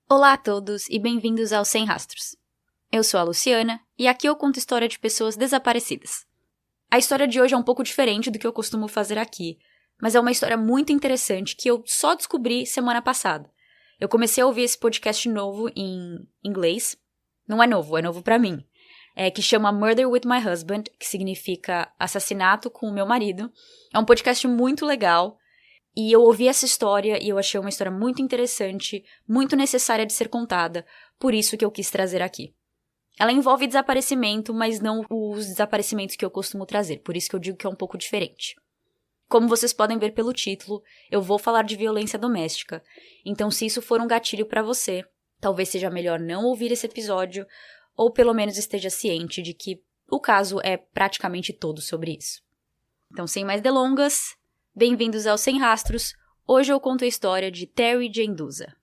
Olá a todos e bem-vindos ao Sem Rastros. Eu sou a Luciana e aqui eu conto história de pessoas desaparecidas. A história de hoje é um pouco diferente do que eu costumo fazer aqui, mas é uma história muito interessante que eu só descobri semana passada. Eu comecei a ouvir esse podcast novo em inglês. Não é novo pra mim. Que chama Murder with My Husband, que significa assassinato com o meu marido. É um podcast muito legal. E eu ouvi essa história e eu achei uma história muito interessante, muito necessária de ser contada, por isso que eu quis trazer aqui. Ela envolve desaparecimento, mas não os desaparecimentos que eu costumo trazer, por isso que eu digo que é um pouco diferente. Como vocês podem ver pelo título, eu vou falar de violência doméstica, então se isso for um gatilho para você, talvez seja melhor não ouvir esse episódio, ou pelo menos esteja ciente de que o caso é praticamente todo sobre isso. Então, sem mais delongas, bem-vindos ao Sem Rastros. Hoje eu conto a história de Terry Genduza.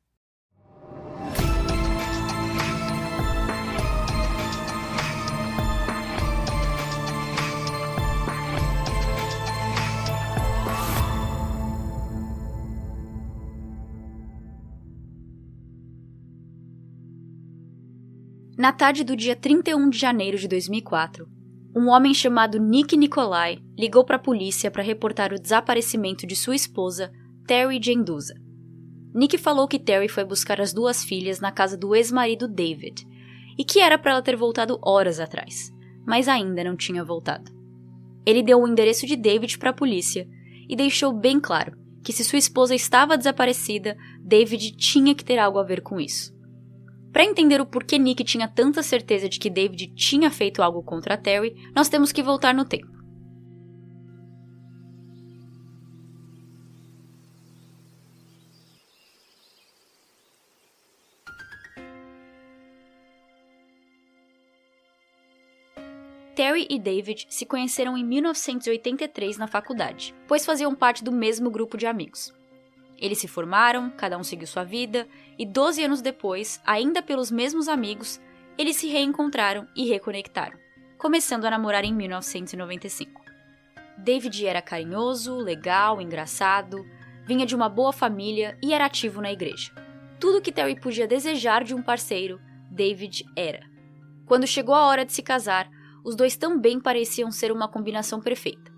Na tarde do dia 31 de janeiro de 2004, um homem chamado Nick Nicolai ligou para a polícia para reportar o desaparecimento de sua esposa, Terry Genduza. Nick falou que Terry foi buscar as duas filhas na casa do ex-marido David e que era para ela ter voltado horas atrás, mas ainda não tinha voltado. Ele deu o endereço de David para a polícia e deixou bem claro que se sua esposa estava desaparecida, David tinha que ter algo a ver com isso. Para entender o porquê Nick tinha tanta certeza de que David tinha feito algo contra Terry, nós temos que voltar no tempo. Terry e David se conheceram em 1983 na faculdade, pois faziam parte do mesmo grupo de amigos. Eles se formaram, cada um seguiu sua vida, e 12 anos depois, ainda pelos mesmos amigos, eles se reencontraram e reconectaram, começando a namorar em 1995. David era carinhoso, legal, engraçado, vinha de uma boa família e era ativo na igreja. Tudo que Terry podia desejar de um parceiro, David era. Quando chegou a hora de se casar, os dois também pareciam ser uma combinação perfeita.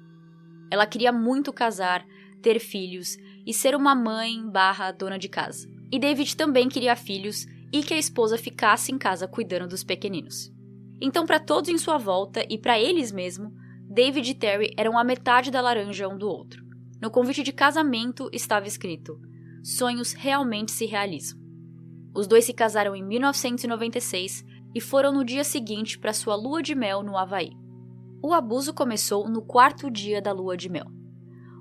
Ela queria muito casar, ter filhos e ser uma mãe/dona de casa. E David também queria filhos e que a esposa ficasse em casa cuidando dos pequeninos. Então, para todos em sua volta e para eles mesmos, David e Terry eram a metade da laranja um do outro. No convite de casamento estava escrito: sonhos realmente se realizam. Os dois se casaram em 1996 e foram no dia seguinte para sua lua de mel no Havaí. O abuso começou no 4º dia da lua de mel.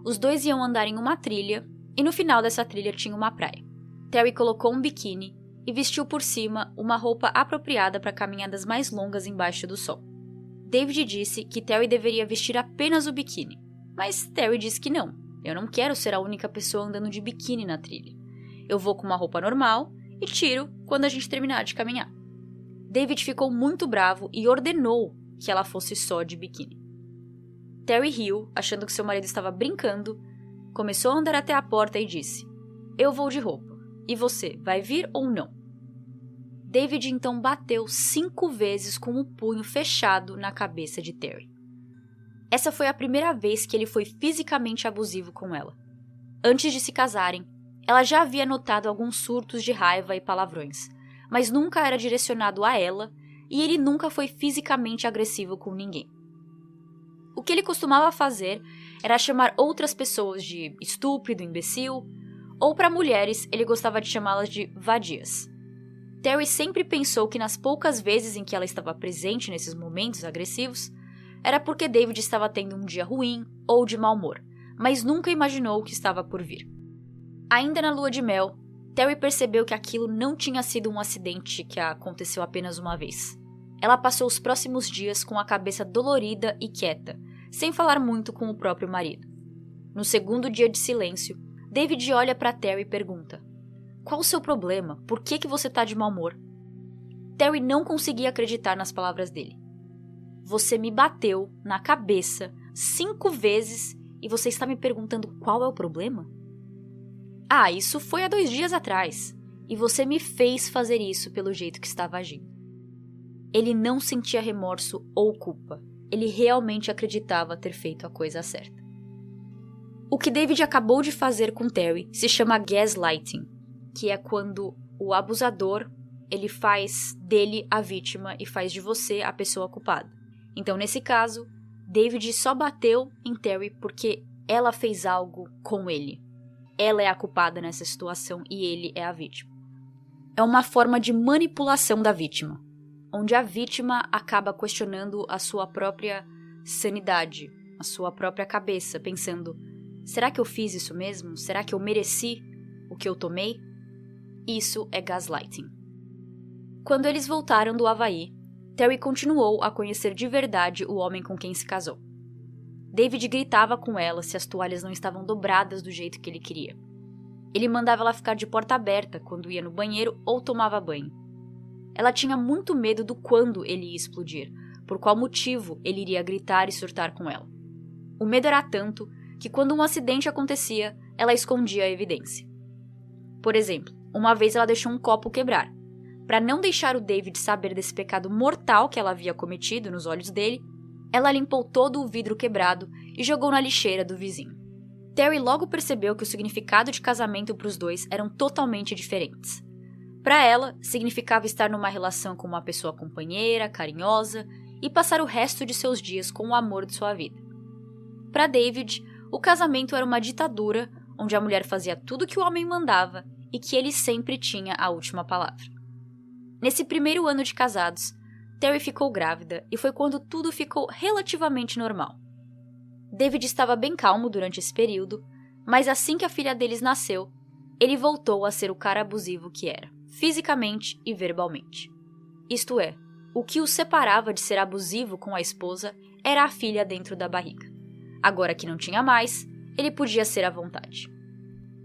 Os dois iam andar em uma trilha, e no final dessa trilha tinha uma praia. Terry colocou um biquíni e vestiu por cima uma roupa apropriada para caminhadas mais longas embaixo do sol. David disse que Terry deveria vestir apenas o biquíni, mas Terry disse que não. Eu não quero ser a única pessoa andando de biquíni na trilha. Eu vou com uma roupa normal e tiro quando a gente terminar de caminhar. David ficou muito bravo e ordenou que ela fosse só de biquíni. Terry riu, achando que seu marido estava brincando, começou a andar até a porta e disse: eu vou de roupa, e você, vai vir ou não? David então bateu 5 vezes com o punho fechado na cabeça de Terry. Essa foi a primeira vez que ele foi fisicamente abusivo com ela. Antes de se casarem, ela já havia notado alguns surtos de raiva e palavrões, mas nunca era direcionado a ela e ele nunca foi fisicamente agressivo com ninguém. O que ele costumava fazer era chamar outras pessoas de estúpido, imbecil, ou para mulheres ele gostava de chamá-las de vadias. Terry sempre pensou que nas poucas vezes em que ela estava presente nesses momentos agressivos, era porque David estava tendo um dia ruim ou de mau humor, mas nunca imaginou o que estava por vir. Ainda na lua de mel, Terry percebeu que aquilo não tinha sido um acidente que aconteceu apenas uma vez. Ela passou os próximos dias com a cabeça dolorida e quieta, sem falar muito com o próprio marido. No segundo dia de silêncio, David olha para Terry e pergunta: qual o seu problema? Por que você tá de mau humor? Terry não conseguia acreditar nas palavras dele. Você me bateu na cabeça 5 vezes e você está me perguntando qual é o problema? Ah, isso foi há 2 dias atrás. e você me fez fazer isso pelo jeito que estava agindo. Ele não sentia remorso ou culpa. Ele realmente acreditava ter feito a coisa certa. O que David acabou de fazer com Terry se chama gaslighting, que é quando o abusador ele faz dele a vítima e faz de você a pessoa culpada. Então, nesse caso, David só bateu em Terry porque ela fez algo com ele. Ela é a culpada nessa situação e ele é a vítima. É uma forma de manipulação da vítima, onde a vítima acaba questionando a sua própria sanidade, a sua própria cabeça, pensando: será que eu fiz isso mesmo? Será que eu mereci o que eu tomei? Isso é gaslighting. Quando eles voltaram do Havaí, Terry continuou a conhecer de verdade o homem com quem se casou. David gritava com ela se as toalhas não estavam dobradas do jeito que ele queria. Ele mandava ela ficar de porta aberta quando ia no banheiro ou tomava banho. Ela tinha muito medo do quando ele ia explodir, por qual motivo ele iria gritar e surtar com ela. O medo era tanto que quando um acidente acontecia, ela escondia a evidência. Por exemplo, uma vez ela deixou um copo quebrar. Para não deixar o David saber desse pecado mortal que ela havia cometido nos olhos dele, ela limpou todo o vidro quebrado e jogou na lixeira do vizinho. Terry logo percebeu que o significado de casamento para os dois eram totalmente diferentes. Para ela, significava estar numa relação com uma pessoa companheira, carinhosa e passar o resto de seus dias com o amor de sua vida. Para David, o casamento era uma ditadura onde a mulher fazia tudo que o homem mandava e que ele sempre tinha a última palavra. Nesse primeiro ano de casados, Terry ficou grávida e foi quando tudo ficou relativamente normal. David estava bem calmo durante esse período, mas assim que a filha deles nasceu, ele voltou a ser o cara abusivo que era, fisicamente e verbalmente. Isto é, o que o separava de ser abusivo com a esposa era a filha dentro da barriga. Agora que não tinha mais, ele podia ser à vontade.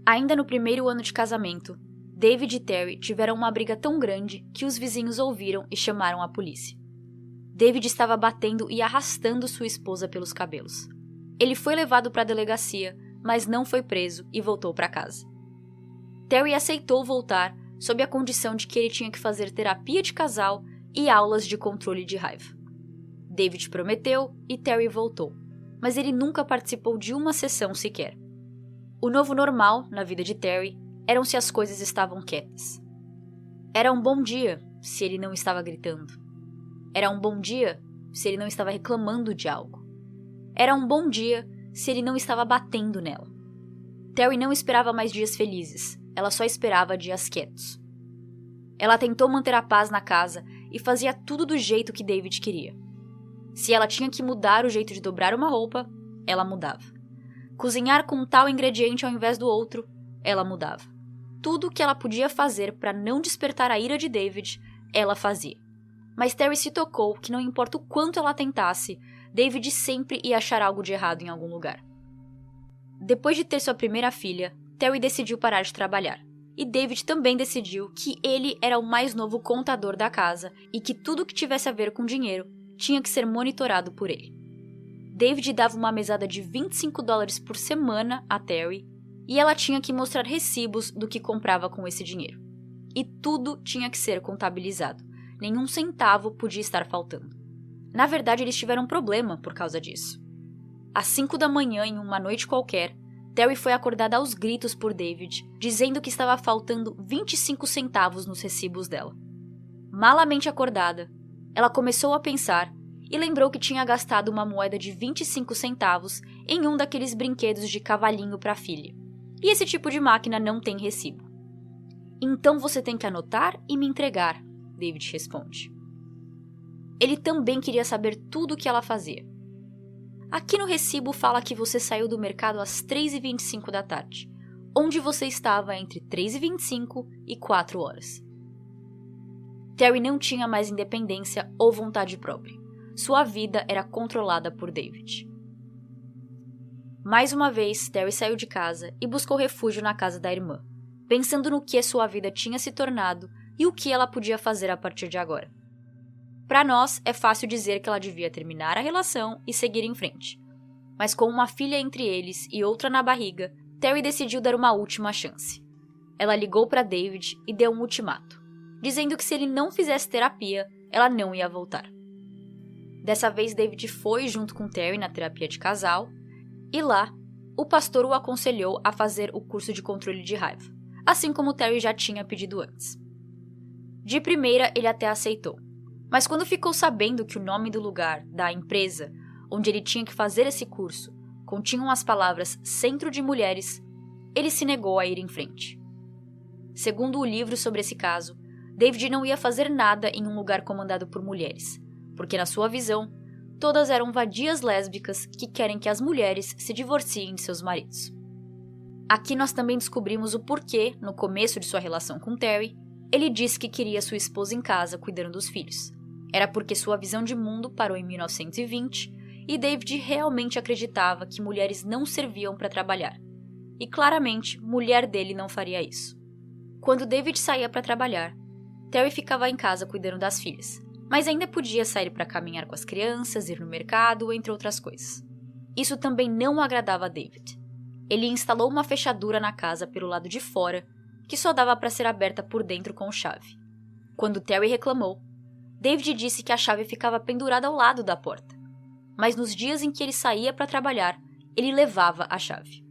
Ainda no primeiro ano de casamento, David e Terry tiveram uma briga tão grande que os vizinhos ouviram e chamaram a polícia. David estava batendo e arrastando sua esposa pelos cabelos. Ele foi levado para a delegacia, mas não foi preso e voltou para casa. Terry aceitou voltar sob a condição de que ele tinha que fazer terapia de casal e aulas de controle de raiva. David prometeu e Terry voltou, mas ele nunca participou de uma sessão sequer. O novo normal na vida de Terry eram se as coisas estavam quietas. Era um bom dia se ele não estava gritando. Era um bom dia se ele não estava reclamando de algo. Era um bom dia se ele não estava batendo nela. Terry não esperava mais dias felizes, ela só esperava dias quietos. Ela tentou manter a paz na casa e fazia tudo do jeito que David queria. Se ela tinha que mudar o jeito de dobrar uma roupa, ela mudava. Cozinhar com um tal ingrediente ao invés do outro, ela mudava. Tudo o que ela podia fazer para não despertar a ira de David, ela fazia. Mas Terry se tocou que não importa o quanto ela tentasse, David sempre ia achar algo de errado em algum lugar. Depois de ter sua primeira filha, Terry decidiu parar de trabalhar. E David também decidiu que ele era o mais novo contador da casa e que tudo que tivesse a ver com dinheiro tinha que ser monitorado por ele. David dava uma mesada de $25 por semana a Terry e ela tinha que mostrar recibos do que comprava com esse dinheiro. E tudo tinha que ser contabilizado. Nenhum centavo podia estar faltando. Na verdade, eles tiveram um problema por causa disso. Às 5 da manhã, em uma noite qualquer, Terry foi acordada aos gritos por David, dizendo que estava faltando 25 centavos nos recibos dela. Malamente acordada, ela começou a pensar e lembrou que tinha gastado uma moeda de 25 centavos em um daqueles brinquedos de cavalinho para a filha. E esse tipo de máquina não tem recibo. Então você tem que anotar e me entregar, David responde. Ele também queria saber tudo o que ela fazia. Aqui no recibo fala que você saiu do mercado às 3h25 da tarde, onde você estava entre 3h25 e 4 horas. Terry não tinha mais independência ou vontade própria. Sua vida era controlada por David. Mais uma vez, Terry saiu de casa e buscou refúgio na casa da irmã, pensando no que sua vida tinha se tornado e o que ela podia fazer a partir de agora. Para nós, é fácil dizer que ela devia terminar a relação e seguir em frente. Mas com uma filha entre eles e outra na barriga, Terry decidiu dar uma última chance. ela ligou para David e deu um ultimato, dizendo que se ele não fizesse terapia, ela não ia voltar. Dessa vez, David foi junto com Terry na terapia de casal, e lá, o pastor o aconselhou a fazer o curso de controle de raiva, assim como Terry já tinha pedido antes. De primeira, ele até aceitou, mas quando ficou sabendo que o nome do lugar, da empresa, onde ele tinha que fazer esse curso, continham as palavras Centro de Mulheres, ele se negou a ir em frente. Segundo o livro sobre esse caso, David não ia fazer nada em um lugar comandado por mulheres, porque na sua visão, todas eram vadias lésbicas que querem que as mulheres se divorciem de seus maridos. Aqui nós também descobrimos o porquê, no começo de sua relação com Terry, ele disse que queria sua esposa em casa cuidando dos filhos. Era porque sua visão de mundo parou em 1920 e David realmente acreditava que mulheres não serviam para trabalhar. E claramente, mulher dele não faria isso. Quando David saía para trabalhar, Terry ficava em casa cuidando das filhas, mas ainda podia sair para caminhar com as crianças, ir no mercado, entre outras coisas. Isso também não agradava a David. Ele instalou uma fechadura na casa pelo lado de fora, que só dava para ser aberta por dentro com chave. Quando Terry reclamou, David disse que a chave ficava pendurada ao lado da porta, mas nos dias em que ele saía para trabalhar, ele levava a chave.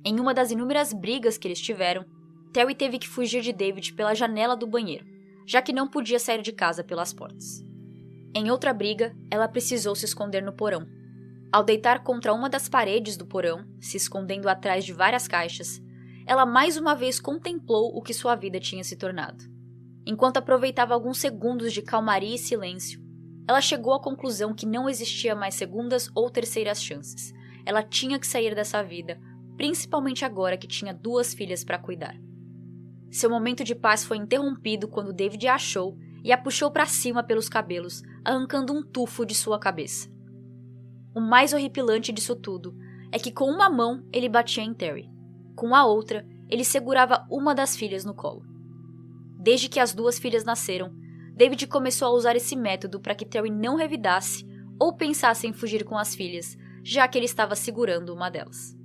Em uma das inúmeras brigas que eles tiveram, Terry teve que fugir de David pela janela do banheiro, já que não podia sair de casa pelas portas. Em outra briga, ela precisou se esconder no porão. Ao deitar contra uma das paredes do porão, se escondendo atrás de várias caixas, ela mais uma vez contemplou o que sua vida tinha se tornado. Enquanto aproveitava alguns segundos de calmaria e silêncio, ela chegou à conclusão que não existia mais segundas ou terceiras chances. Ela tinha que sair dessa vida, principalmente agora que tinha 2 filhas para cuidar. Seu momento de paz foi interrompido quando David a achou e a puxou para cima pelos cabelos, arrancando um tufo de sua cabeça. O mais horripilante disso tudo é que com uma mão ele batia em Terry. Com a outra, ele segurava uma das filhas no colo. Desde que as 2 filhas nasceram, David começou a usar esse método para que Terry não revidasse ou pensasse em fugir com as filhas, já que ele estava segurando uma delas.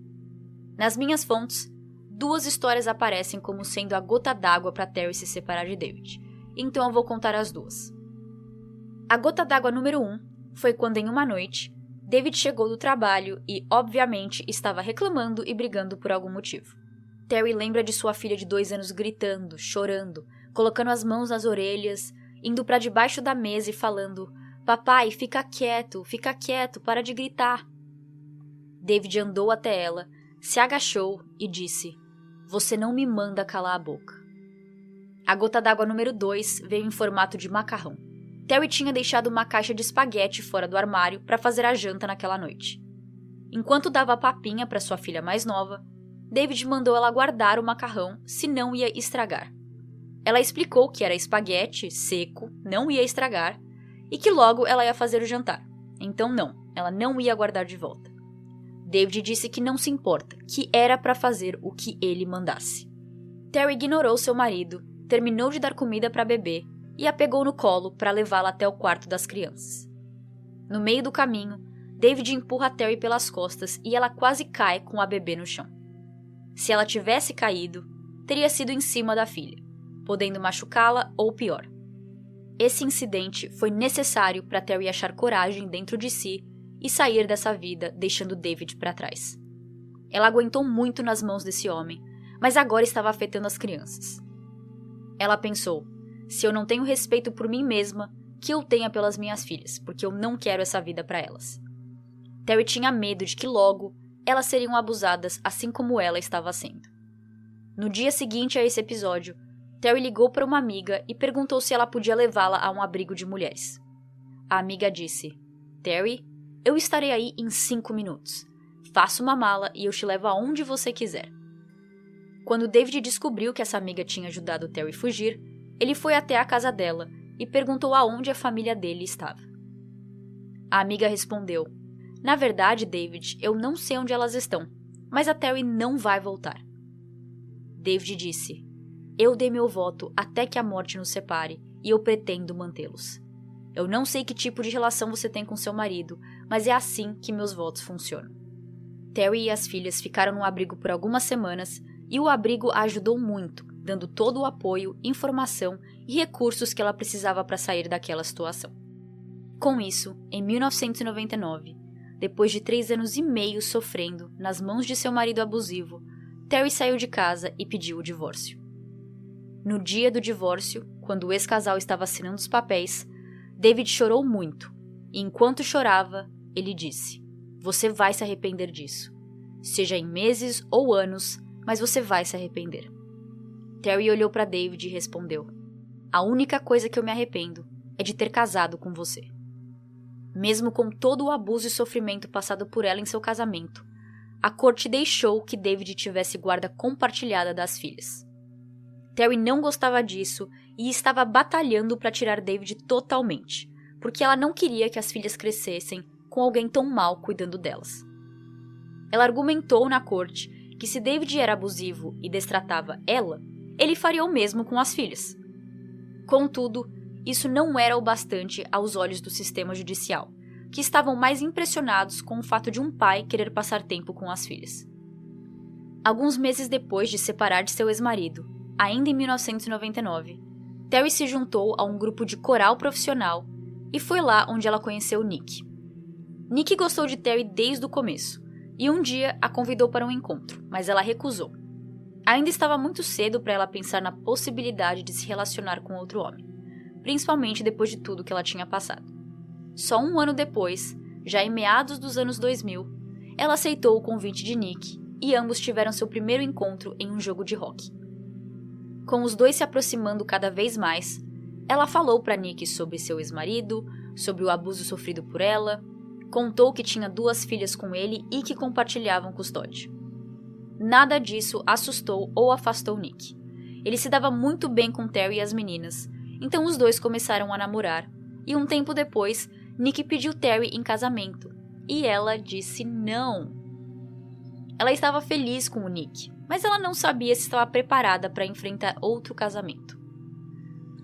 Nas minhas fontes, 2 histórias aparecem como sendo a gota d'água para Terry se separar de David, então eu vou contar as 2. A gota d'água número 1 foi quando em uma noite, David chegou do trabalho e, obviamente, estava reclamando e brigando por algum motivo. Terry lembra de sua filha de 2 anos gritando, chorando, colocando as mãos nas orelhas, indo para debaixo da mesa e falando: "Papai, fica quieto, para de gritar." David andou até ela, se agachou e disse: "Você não me manda calar a boca." A gota d'água número 2 veio em formato de macarrão. Terry tinha deixado uma caixa de espaguete fora do armário para fazer a janta naquela noite. Enquanto dava papinha para sua filha mais nova, David mandou ela guardar o macarrão, senão ia estragar. Ela explicou que era espaguete, seco, não ia estragar, e que logo ela ia fazer o jantar. Então não, ela não ia guardar de volta. David disse que não se importa, que era para fazer o que ele mandasse. Terry ignorou seu marido, terminou de dar comida para a bebê e a pegou no colo para levá-la até o quarto das crianças. No meio do caminho, David empurra Terry pelas costas e ela quase cai com a bebê no chão. Se ela tivesse caído, teria sido em cima da filha, podendo machucá-la ou pior. Esse incidente foi necessário para Terry achar coragem dentro de si e sair dessa vida, deixando David para trás. Ela aguentou muito nas mãos desse homem, mas agora estava afetando as crianças. Ela pensou: se eu não tenho respeito por mim mesma, que eu tenha pelas minhas filhas, porque eu não quero essa vida para elas. Terry tinha medo de que logo elas seriam abusadas assim como ela estava sendo. No dia seguinte a esse episódio, Terry ligou para uma amiga e perguntou se ela podia levá-la a um abrigo de mulheres. A amiga disse: "Terry, eu estarei aí em 5 minutos. Faça uma mala e eu te levo aonde você quiser." Quando David descobriu que essa amiga tinha ajudado Terry a fugir, ele foi até a casa dela e perguntou aonde a família dele estava. A amiga respondeu: "Na verdade, David, eu não sei onde elas estão, mas a Terry não vai voltar." David disse: "Eu dei meu voto até que a morte nos separe e eu pretendo mantê-los. Eu não sei que tipo de relação você tem com seu marido, mas é assim que meus votos funcionam." Terry e as filhas ficaram no abrigo por algumas semanas e o abrigo a ajudou muito, dando todo o apoio, informação e recursos que ela precisava para sair daquela situação. Com isso, em 1999, depois de 3 anos e meio sofrendo nas mãos de seu marido abusivo, Terry saiu de casa e pediu o divórcio. No dia do divórcio, quando o ex-casal estava assinando os papéis, David chorou muito, e enquanto chorava, ele disse: "Você vai se arrepender disso. Seja em meses ou anos, mas você vai se arrepender." Terry olhou para David e respondeu: "A única coisa que eu me arrependo é de ter casado com você." Mesmo com todo o abuso e sofrimento passado por ela em seu casamento, a corte deixou que David tivesse guarda compartilhada das filhas. Terry não gostava disso e estava batalhando para tirar David totalmente, porque ela não queria que as filhas crescessem com alguém tão mal cuidando delas. Ela argumentou na corte que se David era abusivo e destratava ela, ele faria o mesmo com as filhas. Contudo, isso não era o bastante aos olhos do sistema judicial, que estavam mais impressionados com o fato de um pai querer passar tempo com as filhas. Alguns meses depois de separar de seu ex-marido, ainda em 1999, Terry se juntou a um grupo de coral profissional e foi lá onde ela conheceu Nick. Nick gostou de Terry desde o começo e um dia a convidou para um encontro, mas ela recusou. Ainda estava muito cedo para ela pensar na possibilidade de se relacionar com outro homem, principalmente depois de tudo que ela tinha passado. Só um ano depois, já em meados dos anos 2000, ela aceitou o convite de Nick e ambos tiveram seu primeiro encontro em um jogo de hóquei. Com os dois se aproximando cada vez mais, ela falou para Nick sobre seu ex-marido, sobre o abuso sofrido por ela, contou que tinha 2 filhas com ele e que compartilhavam custódia. Nada disso assustou ou afastou Nick. Ele se dava muito bem com Terry e as meninas, então os dois começaram a namorar, e um tempo depois, Nick pediu Terry em casamento, e ela disse não. Ela estava feliz com o Nick, mas ela não sabia se estava preparada para enfrentar outro casamento.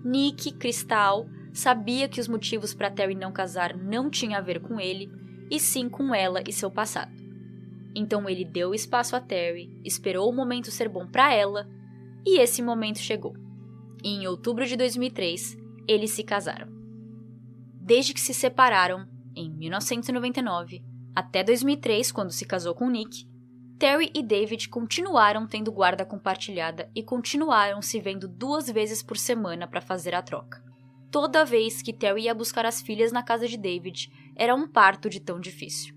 Nick, Crystal, sabia que os motivos para Terry não casar não tinham a ver com ele, e sim com ela e seu passado. Então ele deu espaço a Terry, esperou o momento ser bom para ela, e esse momento chegou. E em outubro de 2003, eles se casaram. Desde que se separaram, em 1999, até 2003, quando se casou com Nick, Terry e David continuaram tendo guarda compartilhada e continuaram se vendo 2 vezes por semana para fazer a troca. Toda vez que Terry ia buscar as filhas na casa de David, era um parto de tão difícil.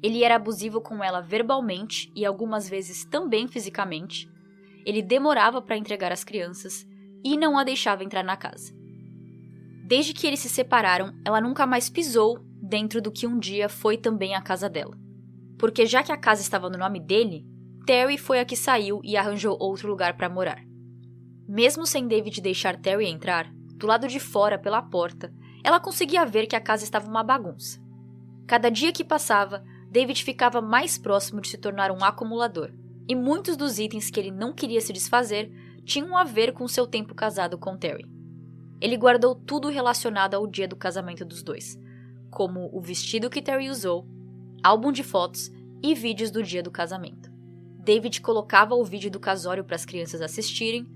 Ele era abusivo com ela verbalmente e algumas vezes também fisicamente. Ele demorava para entregar as crianças e não a deixava entrar na casa. Desde que eles se separaram, ela nunca mais pisou dentro do que um dia foi também a casa dela. Porque já que a casa estava no nome dele, Terry foi a que saiu e arranjou outro lugar para morar. Mesmo sem David deixar Terry entrar, do lado de fora pela porta, ela conseguia ver que a casa estava uma bagunça. Cada dia que passava, David ficava mais próximo de se tornar um acumulador, e muitos dos itens que ele não queria se desfazer tinham a ver com seu tempo casado com Terry. Ele guardou tudo relacionado ao dia do casamento dos dois, como o vestido que Terry usou, álbum de fotos e vídeos do dia do casamento. David colocava o vídeo do casório para as crianças assistirem,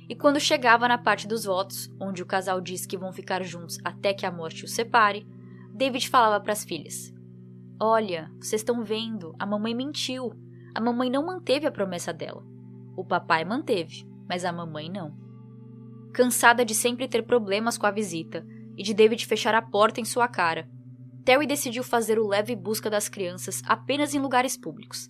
e quando chegava na parte dos votos, onde o casal diz que vão ficar juntos até que a morte os separe, David falava para as filhas: "Olha, vocês estão vendo, a mamãe mentiu. A mamãe não manteve a promessa dela. O papai manteve, mas a mamãe não." Cansada de sempre ter problemas com a visita e de David fechar a porta em sua cara, Terry decidiu fazer o leve busca das crianças apenas em lugares públicos.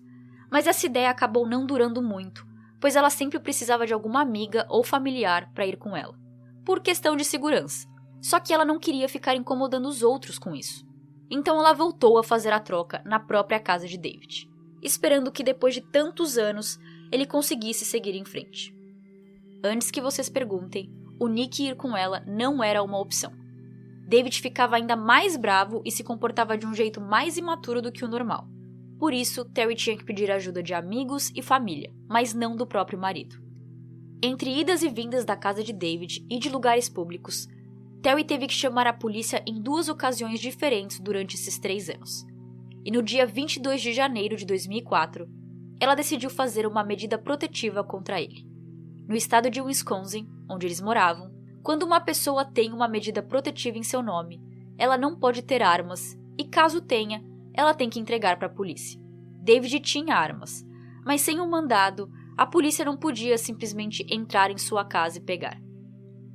Mas essa ideia acabou não durando muito, pois ela sempre precisava de alguma amiga ou familiar para ir com ela, por questão de segurança. Só que ela não queria ficar incomodando os outros com isso. Então ela voltou a fazer a troca na própria casa de David, esperando que depois de tantos anos ele conseguisse seguir em frente. Antes que vocês perguntem, o Nick ir com ela não era uma opção. David ficava ainda mais bravo e se comportava de um jeito mais imaturo do que o normal. Por isso, Terry tinha que pedir ajuda de amigos e família, mas não do próprio marido. Entre idas e vindas da casa de David e de lugares públicos, Terry teve que chamar a polícia em 2 ocasiões diferentes durante esses 3 anos. E no dia 22 de janeiro de 2004, ela decidiu fazer uma medida protetiva contra ele. No estado de Wisconsin, onde eles moravam, quando uma pessoa tem uma medida protetiva em seu nome, ela não pode ter armas e, caso tenha, ela tem que entregar para a polícia. David tinha armas, mas sem um mandado, a polícia não podia simplesmente entrar em sua casa e pegar.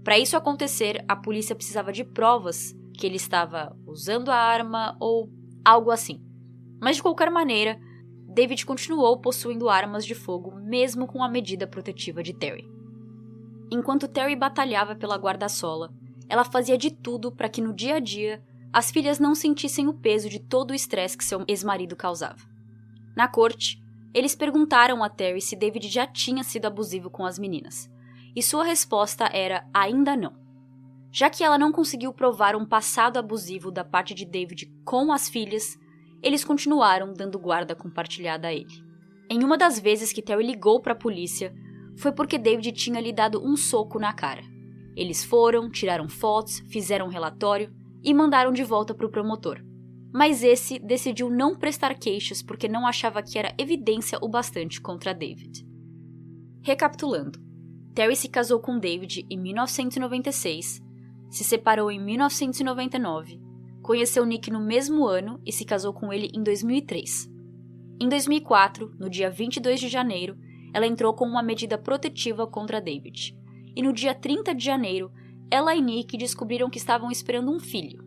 Para isso acontecer, a polícia precisava de provas que ele estava usando a arma ou algo assim. Mas de qualquer maneira, David continuou possuindo armas de fogo mesmo com a medida protetiva de Terry. Enquanto Terry batalhava pela guarda-sola, ela fazia de tudo para que no dia a dia as filhas não sentissem o peso de todo o estresse que seu ex-marido causava. Na corte, eles perguntaram a Terry se David já tinha sido abusivo com as meninas, e sua resposta era ainda não. Já que ela não conseguiu provar um passado abusivo da parte de David com as filhas, eles continuaram dando guarda compartilhada a ele. Em uma das vezes que Terry ligou para a polícia, foi porque David tinha lhe dado um soco na cara. Eles foram, tiraram fotos, fizeram um relatório e mandaram de volta para o promotor. Mas esse decidiu não prestar queixas porque não achava que era evidência o bastante contra David. Recapitulando, Terry se casou com David em 1996, se separou em 1999, conheceu Nick no mesmo ano e se casou com ele em 2003. Em 2004, no dia 22 de janeiro, ela entrou com uma medida protetiva contra David. E no dia 30 de janeiro, ela e Nick descobriram que estavam esperando um filho.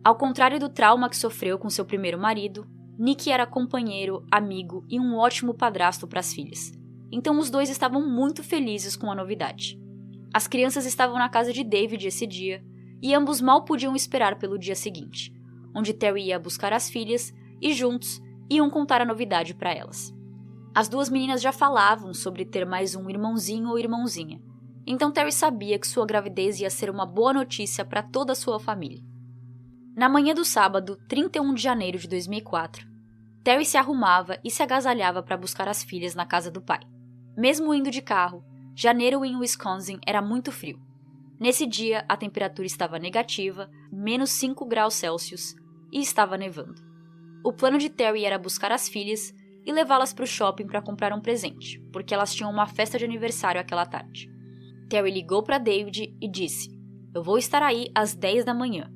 Ao contrário do trauma que sofreu com seu primeiro marido, Nick era companheiro, amigo e um ótimo padrasto para as filhas. Então os dois estavam muito felizes com a novidade. As crianças estavam na casa de David esse dia, e ambos mal podiam esperar pelo dia seguinte, onde Terry ia buscar as filhas e juntos iam contar a novidade para elas. As duas meninas já falavam sobre ter mais um irmãozinho ou irmãozinha, então Terry sabia que sua gravidez ia ser uma boa notícia para toda a sua família. Na manhã do sábado, 31 de janeiro de 2004, Terry se arrumava e se agasalhava para buscar as filhas na casa do pai. Mesmo indo de carro, janeiro em Wisconsin era muito frio. Nesse dia, a temperatura estava negativa, menos 5 graus Celsius, e estava nevando. O plano de Terry era buscar as filhas e levá-las para o shopping para comprar um presente, porque elas tinham uma festa de aniversário aquela tarde. Terry ligou para David e disse: "Eu vou estar aí às 10 da manhã.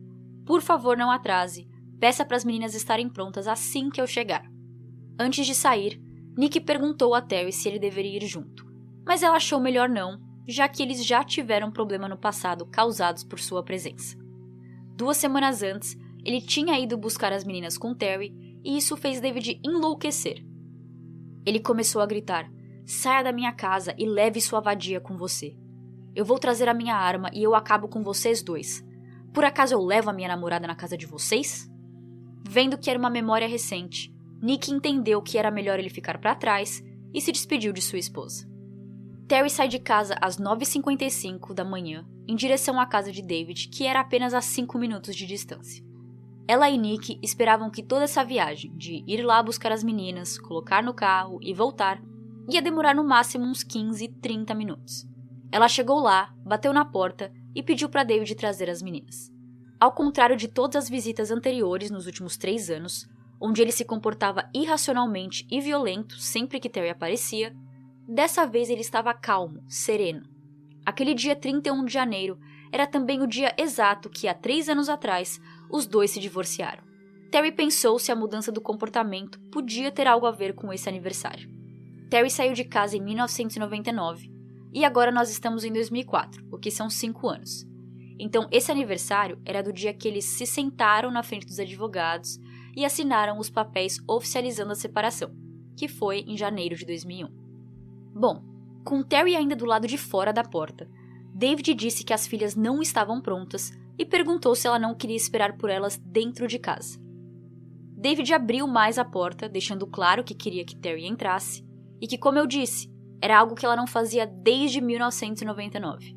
Por favor, não atrase. Peça para as meninas estarem prontas assim que eu chegar." Antes de sair, Nick perguntou a Terry se ele deveria ir junto, mas ela achou melhor não, já que eles já tiveram problema no passado causados por sua presença. 2 semanas antes, ele tinha ido buscar as meninas com Terry e isso fez David enlouquecer. Ele começou a gritar: "Saia da minha casa e leve sua vadia com você. Eu vou trazer a minha arma e eu acabo com vocês dois. Por acaso eu levo a minha namorada na casa de vocês?" Vendo que era uma memória recente, Nick entendeu que era melhor ele ficar para trás e se despediu de sua esposa. Terry sai de casa às 9h55 da manhã, em direção à casa de David, que era apenas a 5 minutos de distância. Ela e Nick esperavam que toda essa viagem, de ir lá buscar as meninas, colocar no carro e voltar, ia demorar no máximo uns 15, 30 minutos. Ela chegou lá, bateu na porta e pediu para David trazer as meninas. Ao contrário de todas as visitas anteriores nos últimos 3 anos, onde ele se comportava irracionalmente e violento sempre que Terry aparecia, dessa vez ele estava calmo, sereno. Aquele dia 31 de janeiro era também o dia exato que, há 3 anos atrás, os dois se divorciaram. Terry pensou se a mudança do comportamento podia ter algo a ver com esse aniversário. Terry saiu de casa em 1999 e agora nós estamos em 2004, o que são 5 anos. Então esse aniversário era do dia que eles se sentaram na frente dos advogados e assinaram os papéis oficializando a separação, que foi em janeiro de 2001. Bom, com Terry ainda do lado de fora da porta, David disse que as filhas não estavam prontas e perguntou se ela não queria esperar por elas dentro de casa. David abriu mais a porta, deixando claro que queria que Terry entrasse, e que, como eu disse, era algo que ela não fazia desde 1999.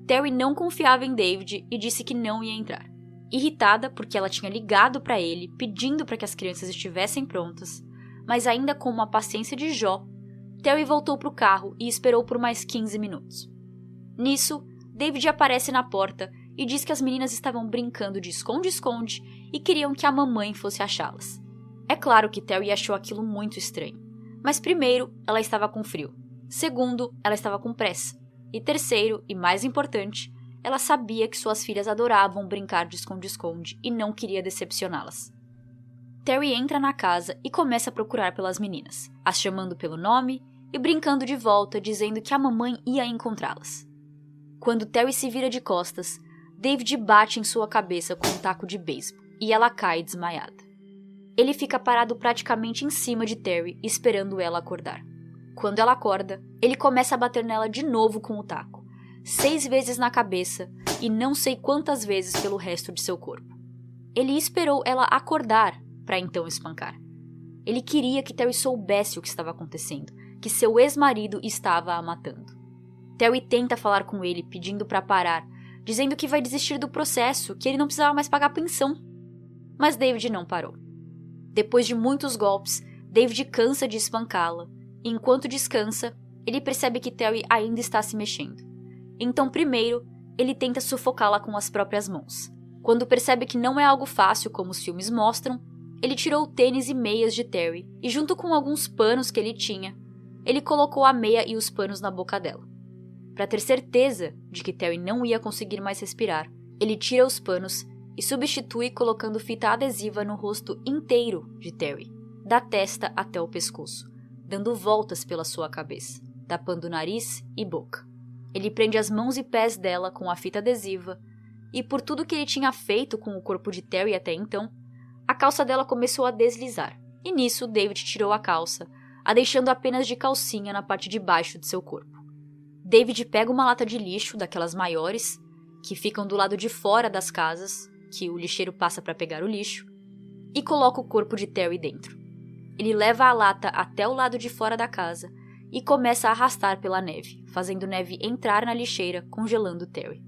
Terry não confiava em David e disse que não ia entrar. Irritada porque ela tinha ligado para ele, pedindo para que as crianças estivessem prontas, mas ainda com uma paciência de Jó, Terry voltou para o carro e esperou por mais 15 minutos. Nisso, David aparece na porta e diz que as meninas estavam brincando de esconde-esconde e queriam que a mamãe fosse achá-las. É claro que Terry achou aquilo muito estranho, mas primeiro, ela estava com frio. Segundo, ela estava com pressa. E terceiro, e mais importante, ela sabia que suas filhas adoravam brincar de esconde-esconde e não queria decepcioná-las. Terry entra na casa e começa a procurar pelas meninas, as chamando pelo nome e brincando de volta, dizendo que a mamãe ia encontrá-las. Quando Terry se vira de costas, David bate em sua cabeça com um taco de beisebol e ela cai desmaiada. Ele fica parado praticamente em cima de Terry, esperando ela acordar. Quando ela acorda, ele começa a bater nela de novo com o taco, 6 vezes na cabeça e não sei quantas vezes pelo resto de seu corpo. Ele esperou ela acordar para então espancar. Ele queria que Terry soubesse o que estava acontecendo, que seu ex-marido estava a matando. Terry tenta falar com ele, pedindo para parar, dizendo que vai desistir do processo, que ele não precisava mais pagar pensão. Mas David não parou. Depois de muitos golpes, David cansa de espancá-la, e enquanto descansa, ele percebe que Terry ainda está se mexendo. Então, primeiro, ele tenta sufocá-la com as próprias mãos. Quando percebe que não é algo fácil como os filmes mostram, ele tirou o tênis e meias de Terry e, junto com alguns panos que ele tinha, ele colocou a meia e os panos na boca dela. Para ter certeza de que Terry não ia conseguir mais respirar, ele tira os panos e substitui colocando fita adesiva no rosto inteiro de Terry, da testa até o pescoço, dando voltas pela sua cabeça, tapando nariz e boca. Ele prende as mãos e pés dela com a fita adesiva e, por tudo que ele tinha feito com o corpo de Terry até então, a calça dela começou a deslizar, e nisso David tirou a calça, a deixando apenas de calcinha na parte de baixo de seu corpo. David pega uma lata de lixo, daquelas maiores, que ficam do lado de fora das casas, que o lixeiro passa para pegar o lixo, e coloca o corpo de Terry dentro. Ele leva a lata até o lado de fora da casa e começa a arrastar pela neve, fazendo neve entrar na lixeira, congelando Terry.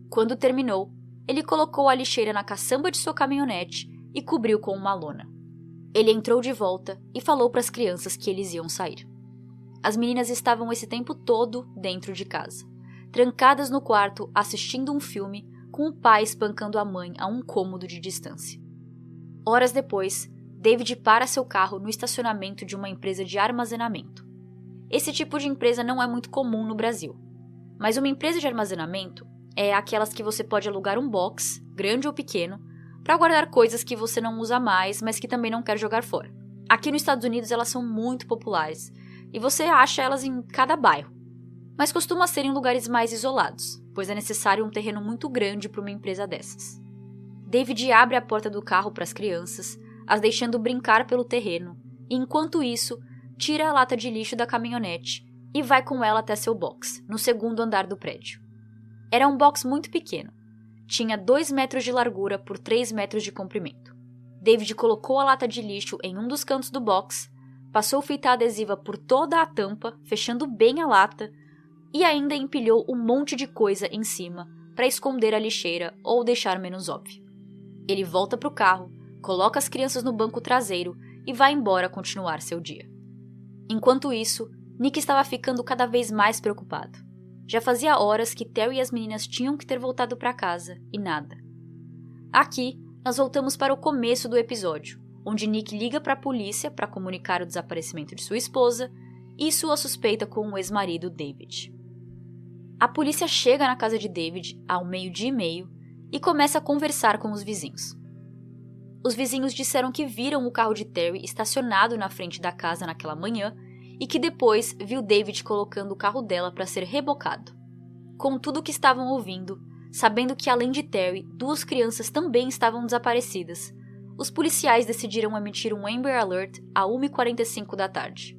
Quando terminou, ele colocou a lixeira na caçamba de sua caminhonete e cobriu com uma lona. Ele entrou de volta e falou para as crianças que eles iam sair. As meninas estavam esse tempo todo dentro de casa, trancadas no quarto assistindo um filme com o pai espancando a mãe a um cômodo de distância. Horas depois, David para seu carro no estacionamento de uma empresa de armazenamento. Esse tipo de empresa não é muito comum no Brasil, mas uma empresa de armazenamento é aquelas que você pode alugar um box, grande ou pequeno, para guardar coisas que você não usa mais, mas que também não quer jogar fora. Aqui nos Estados Unidos elas são muito populares, e você acha elas em cada bairro, mas costuma ser em lugares mais isolados, pois é necessário um terreno muito grande para uma empresa dessas. David abre a porta do carro para as crianças, as deixando brincar pelo terreno, e enquanto isso, tira a lata de lixo da caminhonete e vai com ela até seu box, no segundo andar do prédio. Era um box muito pequeno. Tinha 2 metros de largura por 3 metros de comprimento. David colocou a lata de lixo em um dos cantos do box, passou fita adesiva por toda a tampa, fechando bem a lata, e ainda empilhou um monte de coisa em cima para esconder a lixeira ou deixar menos óbvio. Ele volta para o carro, coloca as crianças no banco traseiro e vai embora continuar seu dia. Enquanto isso, Nick estava ficando cada vez mais preocupado. Já fazia horas que Terry e as meninas tinham que ter voltado para casa e nada. Aqui, nós voltamos para o começo do episódio, onde Nick liga para a polícia para comunicar o desaparecimento de sua esposa e sua suspeita com o ex-marido David. A polícia chega na casa de David ao 12:30 e começa a conversar com os vizinhos. Os vizinhos disseram que viram o carro de Terry estacionado na frente da casa naquela manhã e que depois viu David colocando o carro dela para ser rebocado. Com tudo o que estavam ouvindo, sabendo que além de Terry, 2 crianças também estavam desaparecidas, os policiais decidiram emitir um Amber Alert às 1h45 da tarde.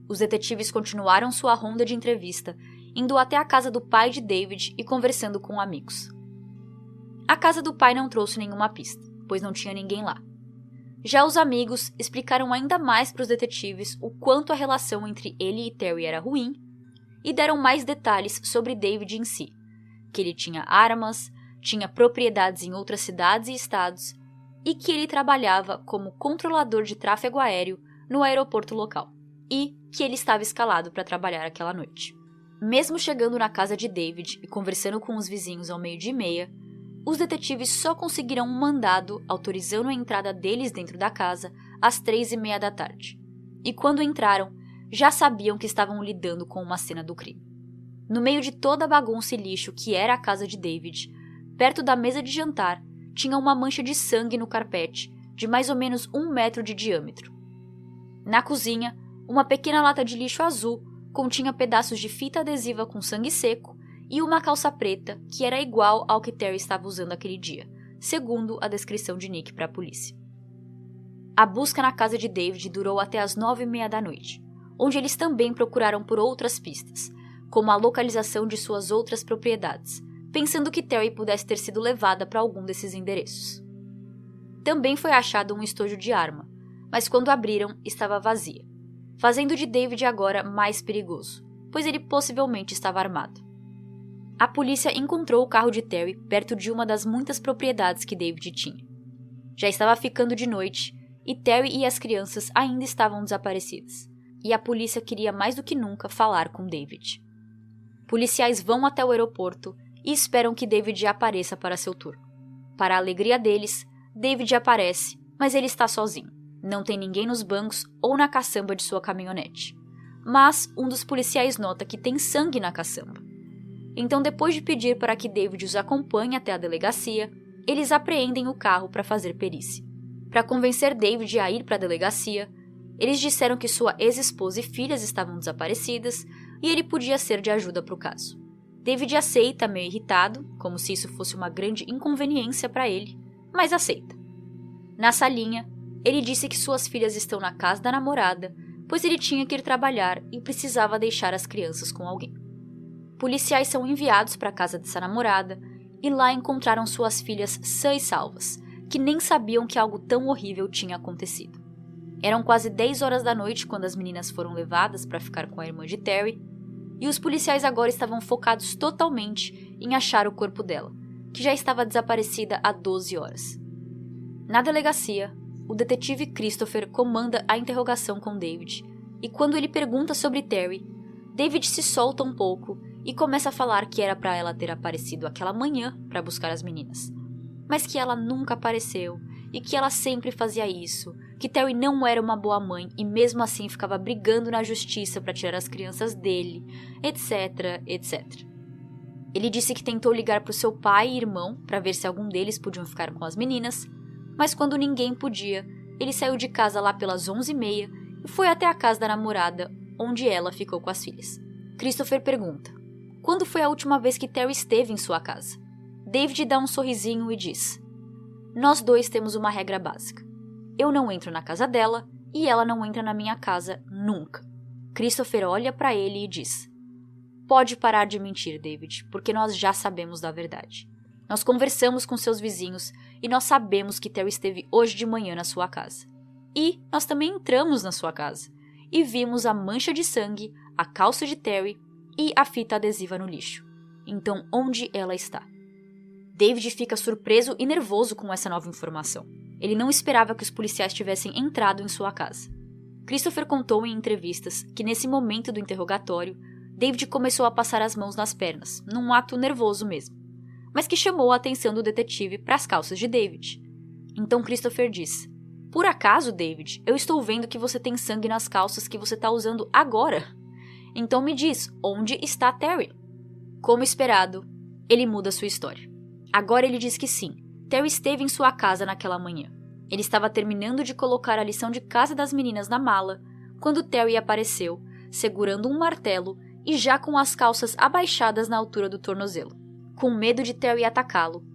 Os detetives continuaram sua ronda de entrevista, indo até a casa do pai de David e conversando com amigos. A casa do pai não trouxe nenhuma pista, pois não tinha ninguém lá. Já os amigos explicaram ainda mais para os detetives o quanto a relação entre ele e Terry era ruim e deram mais detalhes sobre David em si, que ele tinha armas, tinha propriedades em outras cidades e estados e que ele trabalhava como controlador de tráfego aéreo no aeroporto local e que ele estava escalado para trabalhar aquela noite. Mesmo chegando na casa de David e conversando com os vizinhos ao 12:30, os detetives só conseguiram um mandado autorizando a entrada deles dentro da casa às 3:30 da tarde. E quando entraram, já sabiam que estavam lidando com uma cena do crime. No meio de toda a bagunça e lixo que era a casa de David, perto da mesa de jantar, tinha uma mancha de sangue no carpete, de mais ou menos 1 metro de diâmetro. Na cozinha, uma pequena lata de lixo azul continha pedaços de fita adesiva com sangue seco e uma calça preta que era igual ao que Terry estava usando aquele dia, segundo a descrição de Nick para a polícia. A busca na casa de David durou até as 9h30 da noite, onde eles também procuraram por outras pistas, como a localização de suas outras propriedades, pensando que Terry pudesse ter sido levada para algum desses endereços. Também foi achado um estojo de arma, mas quando abriram, estava vazia, fazendo de David agora mais perigoso, pois ele possivelmente estava armado. A polícia encontrou o carro de Terry perto de uma das muitas propriedades que David tinha. Já estava ficando de noite e Terry e as crianças ainda estavam desaparecidas, e a polícia queria mais do que nunca falar com David. Policiais vão até o aeroporto e esperam que David apareça para seu turno. Para a alegria deles, David aparece, mas ele está sozinho. Não tem ninguém nos bancos ou na caçamba de sua caminhonete. Mas um dos policiais nota que tem sangue na caçamba. Então, depois de pedir para que David os acompanhe até a delegacia, eles apreendem o carro para fazer perícia. Para convencer David a ir para a delegacia, eles disseram que sua ex-esposa e filhas estavam desaparecidas e ele podia ser de ajuda para o caso. David aceita, meio irritado, como se isso fosse uma grande inconveniência para ele, mas aceita. Na salinha, ele disse que suas filhas estão na casa da namorada, pois ele tinha que ir trabalhar e precisava deixar as crianças com alguém. Policiais são enviados para a casa dessa namorada e lá encontraram suas filhas sãs e salvas, que nem sabiam que algo tão horrível tinha acontecido. Eram quase 10 horas da noite quando as meninas foram levadas para ficar com a irmã de Terry, e os policiais agora estavam focados totalmente em achar o corpo dela, que já estava desaparecida há 12 horas. Na delegacia, o detetive Christopher comanda a interrogação com David, e quando ele pergunta sobre Terry, David se solta um pouco e começa a falar que era para ela ter aparecido aquela manhã para buscar as meninas, mas que ela nunca apareceu e que ela sempre fazia isso, que Terry não era uma boa mãe e mesmo assim ficava brigando na justiça para tirar as crianças dele, etc, etc. Ele disse que tentou ligar para o seu pai e irmão para ver se algum deles podiam ficar com as meninas, mas quando ninguém podia, ele saiu de casa lá pelas 11h30 e foi até a casa da namorada, onde ela ficou com as filhas. Christopher pergunta: quando foi a última vez que Terry esteve em sua casa? David dá um sorrisinho e diz: nós dois temos uma regra básica. Eu não entro na casa dela e ela não entra na minha casa nunca. Christopher olha para ele e diz: pode parar de mentir, David, porque nós já sabemos da verdade. Nós conversamos com seus vizinhos e nós sabemos que Terry esteve hoje de manhã na sua casa. E nós também entramos na sua casa e vimos a mancha de sangue, a calça de Terry e a fita adesiva no lixo. Então, onde ela está? David fica surpreso e nervoso com essa nova informação. Ele não esperava que os policiais tivessem entrado em sua casa. Christopher contou em entrevistas que nesse momento do interrogatório, David começou a passar as mãos nas pernas, num ato nervoso mesmo, mas que chamou a atenção do detetive para as calças de David. Então Christopher diz: por acaso, David, eu estou vendo que você tem sangue nas calças que você está usando agora. Então me diz, onde está Terry? Como esperado, ele muda sua história. Agora ele diz que sim, Terry esteve em sua casa naquela manhã. Ele estava terminando de colocar a lição de casa das meninas na mala, quando Terry apareceu, segurando um martelo e já com as calças abaixadas na altura do tornozelo. Com medo de Terry atacá-lo,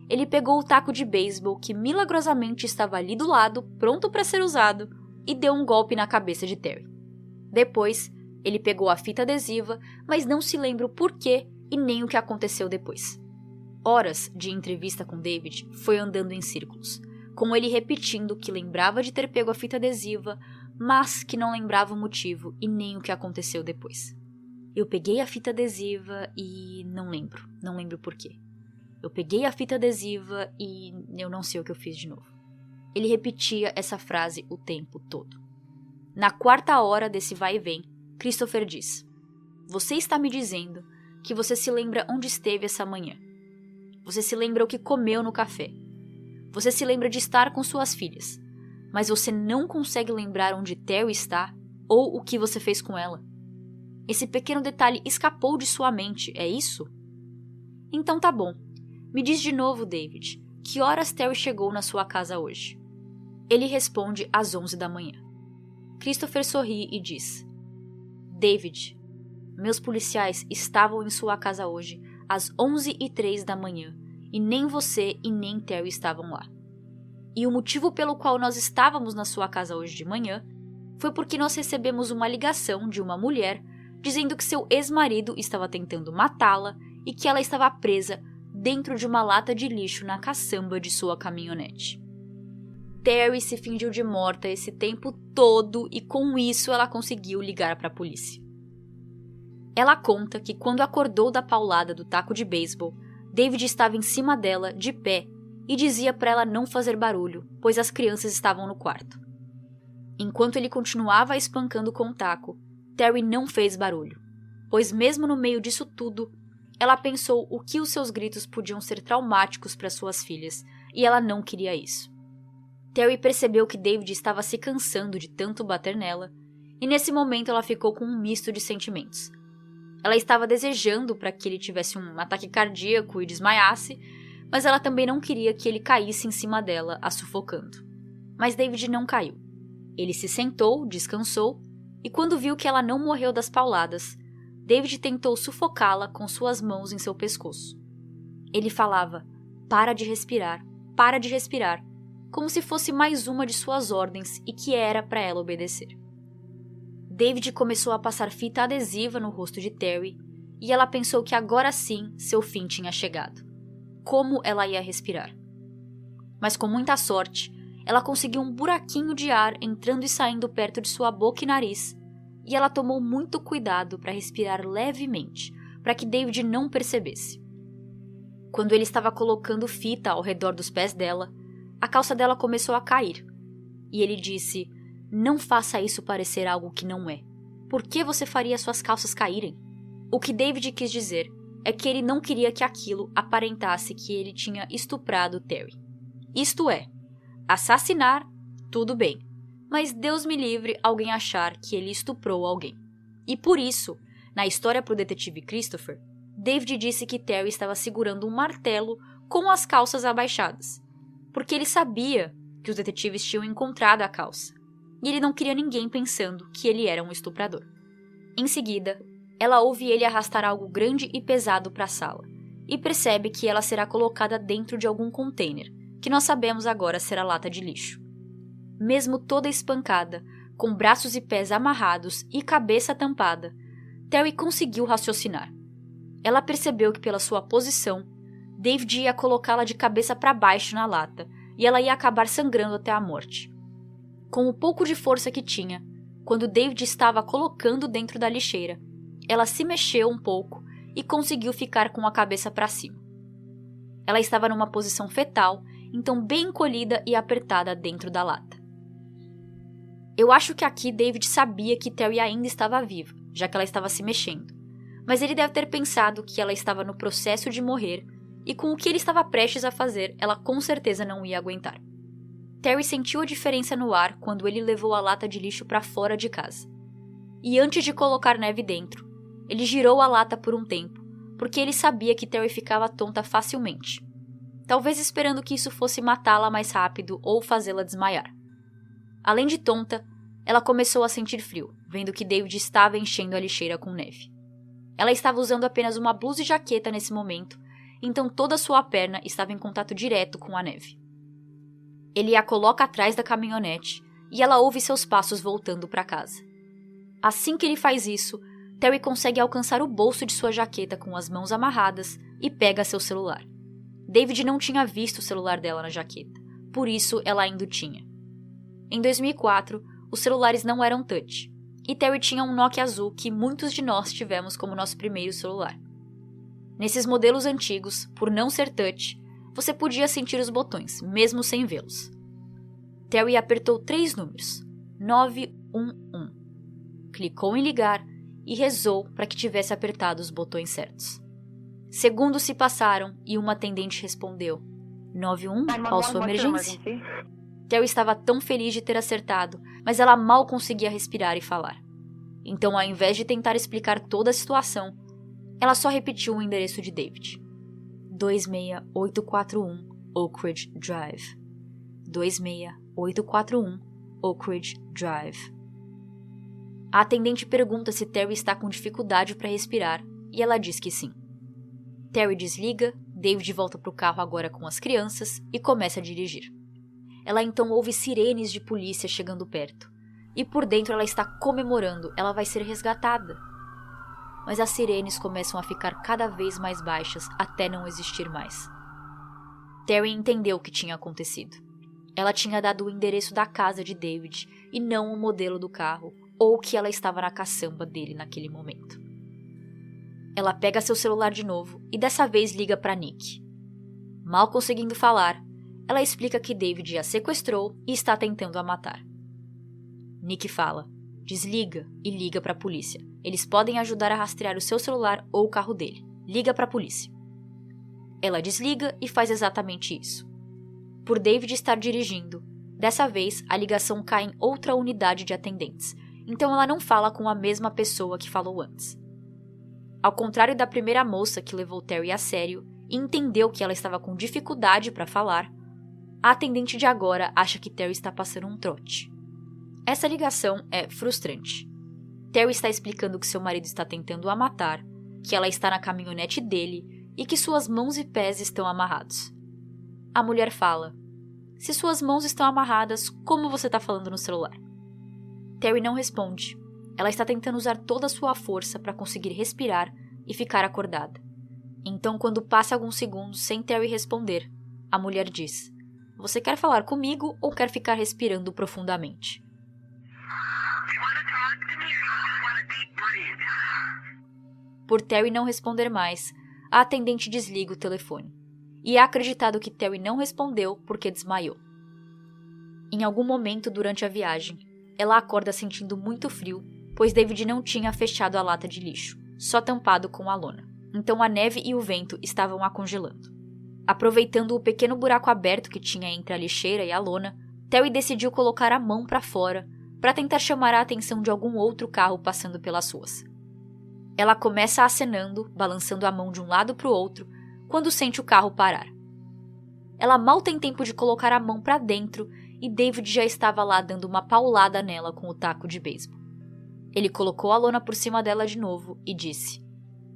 ele pegou o taco de beisebol que milagrosamente estava ali do lado, pronto para ser usado, e deu um golpe na cabeça de Terry. Depois, ele pegou a fita adesiva, mas não se lembra o porquê e nem o que aconteceu depois. Horas de entrevista com David foi andando em círculos, com ele repetindo que lembrava de ter pego a fita adesiva, mas que não lembrava o motivo e nem o que aconteceu depois. Eu peguei a fita adesiva e não lembro porquê. Eu peguei a fita adesiva e eu não sei o que eu fiz de novo. Ele repetia essa frase o tempo todo. Na 4ª hora desse vai e vem, Christopher diz: você está me dizendo que você se lembra onde esteve essa manhã. Você se lembra o que comeu no café. Você se lembra de estar com suas filhas. Mas você não consegue lembrar onde Terry está ou o que você fez com ela. Esse pequeno detalhe escapou de sua mente, é isso? Então tá bom. Me diz de novo, David, que horas Terry chegou na sua casa hoje? Ele responde às 11 da manhã. Christopher sorri e diz: David, meus policiais estavam em sua casa hoje às 11h03 da manhã e nem você e nem Terry estavam lá. E o motivo pelo qual nós estávamos na sua casa hoje de manhã foi porque nós recebemos uma ligação de uma mulher dizendo que seu ex-marido estava tentando matá-la e que ela estava presa dentro de uma lata de lixo na caçamba de sua caminhonete. Terry se fingiu de morta esse tempo todo e com isso ela conseguiu ligar para a polícia. Ela conta que quando acordou da paulada do taco de beisebol, David estava em cima dela, de pé, e dizia para ela não fazer barulho, pois as crianças estavam no quarto. Enquanto ele continuava espancando com o taco, Terry não fez barulho, pois mesmo no meio disso tudo, ela pensou o que os seus gritos podiam ser traumáticos para suas filhas, e ela não queria isso. Terry percebeu que David estava se cansando de tanto bater nela, e nesse momento ela ficou com um misto de sentimentos. Ela estava desejando para que ele tivesse um ataque cardíaco e desmaiasse, mas ela também não queria que ele caísse em cima dela, a sufocando. Mas David não caiu. Ele se sentou, descansou, e quando viu que ela não morreu das pauladas, David tentou sufocá-la com suas mãos em seu pescoço. Ele falava, para de respirar, como se fosse mais uma de suas ordens e que era para ela obedecer. David começou a passar fita adesiva no rosto de Terry e ela pensou que agora sim seu fim tinha chegado. Como ela ia respirar? Mas com muita sorte, ela conseguiu um buraquinho de ar entrando e saindo perto de sua boca e nariz, e ela tomou muito cuidado para respirar levemente, para que David não percebesse. Quando ele estava colocando fita ao redor dos pés dela, a calça dela começou a cair, e ele disse: não faça isso parecer algo que não é. Por que você faria suas calças caírem? O que David quis dizer é que ele não queria que aquilo aparentasse que ele tinha estuprado Terry. Isto é, assassinar, tudo bem, mas Deus me livre alguém achar que ele estuprou alguém. E por isso, na história para o detetive Christopher, David disse que Terry estava segurando um martelo com as calças abaixadas, porque ele sabia que os detetives tinham encontrado a calça, e ele não queria ninguém pensando que ele era um estuprador. Em seguida, ela ouve ele arrastar algo grande e pesado para a sala, e percebe que ela será colocada dentro de algum container, que nós sabemos agora ser a lata de lixo. Mesmo toda espancada, com braços e pés amarrados e cabeça tampada, Terry conseguiu raciocinar. Ela percebeu que pela sua posição, David ia colocá-la de cabeça para baixo na lata, e ela ia acabar sangrando até a morte. Com o pouco de força que tinha, quando David estava colocando dentro da lixeira, ela se mexeu um pouco e conseguiu ficar com a cabeça para cima. Ela estava numa posição fetal, então bem encolhida e apertada dentro da lata. Eu acho que aqui David sabia que Terry ainda estava viva, já que ela estava se mexendo, mas ele deve ter pensado que ela estava no processo de morrer e com o que ele estava prestes a fazer, ela com certeza não ia aguentar. Terry sentiu a diferença no ar quando ele levou a lata de lixo para fora de casa. E antes de colocar neve dentro, ele girou a lata por um tempo, porque ele sabia que Terry ficava tonta facilmente. Talvez esperando que isso fosse matá-la mais rápido ou fazê-la desmaiar. Além de tonta, ela começou a sentir frio, vendo que David estava enchendo a lixeira com neve. Ela estava usando apenas uma blusa e jaqueta nesse momento, então toda sua perna estava em contato direto com a neve. Ele a coloca atrás da caminhonete e ela ouve seus passos voltando para casa. Assim que ele faz isso, Terry consegue alcançar o bolso de sua jaqueta com as mãos amarradas e pega seu celular. David não tinha visto o celular dela na jaqueta, por isso ela ainda o tinha. Em 2004, os celulares não eram touch, e Terry tinha um Nokia azul que muitos de nós tivemos como nosso primeiro celular. Nesses modelos antigos, por não ser touch, você podia sentir os botões, mesmo sem vê-los. Terry apertou 3 números, 911, clicou em ligar e rezou para que tivesse apertado os botões certos. Segundos se passaram e uma atendente respondeu: 911, qual sua emergência? Terry estava tão feliz de ter acertado, mas ela mal conseguia respirar e falar. Então, ao invés de tentar explicar toda a situação, ela só repetiu o endereço de David. 26841 Oak Ridge Drive. 26841 Oak Ridge Drive. A atendente pergunta se Terry está com dificuldade para respirar e ela diz que sim. Terry desliga, David volta para o carro agora com as crianças e começa a dirigir. Ela então ouve sirenes de polícia chegando perto. E por dentro ela está comemorando, ela vai ser resgatada. Mas as sirenes começam a ficar cada vez mais baixas até não existir mais. Terry entendeu o que tinha acontecido. Ela tinha dado o endereço da casa de David e não o modelo do carro ou que ela estava na caçamba dele naquele momento. Ela pega seu celular de novo e dessa vez liga para Nick. Mal conseguindo falar, ela explica que David a sequestrou e está tentando a matar. Nick fala, desliga e liga para a polícia. Eles podem ajudar a rastrear o seu celular ou o carro dele. Liga para a polícia. Ela desliga e faz exatamente isso. Por David estar dirigindo, dessa vez a ligação cai em outra unidade de atendentes, então ela não fala com a mesma pessoa que falou antes. Ao contrário da primeira moça que levou Terry a sério e entendeu que ela estava com dificuldade para falar, a atendente de agora acha que Terry está passando um trote. Essa ligação é frustrante. Terry está explicando que seu marido está tentando a matar, que ela está na caminhonete dele e que suas mãos e pés estão amarrados. A mulher fala, se suas mãos estão amarradas, como você está falando no celular? Terry não responde. Ela está tentando usar toda a sua força para conseguir respirar e ficar acordada. Então, quando passa alguns segundos sem Terry responder, a mulher diz, você quer falar comigo ou quer ficar respirando profundamente? Por Terry não responder mais, a atendente desliga o telefone. E é acreditado que Terry não respondeu porque desmaiou. Em algum momento durante a viagem, ela acorda sentindo muito frio, pois David não tinha fechado a lata de lixo, só tampado com a lona. Então a neve e o vento estavam a congelando. Aproveitando o pequeno buraco aberto que tinha entre a lixeira e a lona, Terry decidiu colocar a mão para fora para tentar chamar a atenção de algum outro carro passando pelas ruas. Ela começa acenando, balançando a mão de um lado para o outro, quando sente o carro parar. Ela mal tem tempo de colocar a mão para dentro e David já estava lá dando uma paulada nela com o taco de beisebol. Ele colocou a lona por cima dela de novo e disse,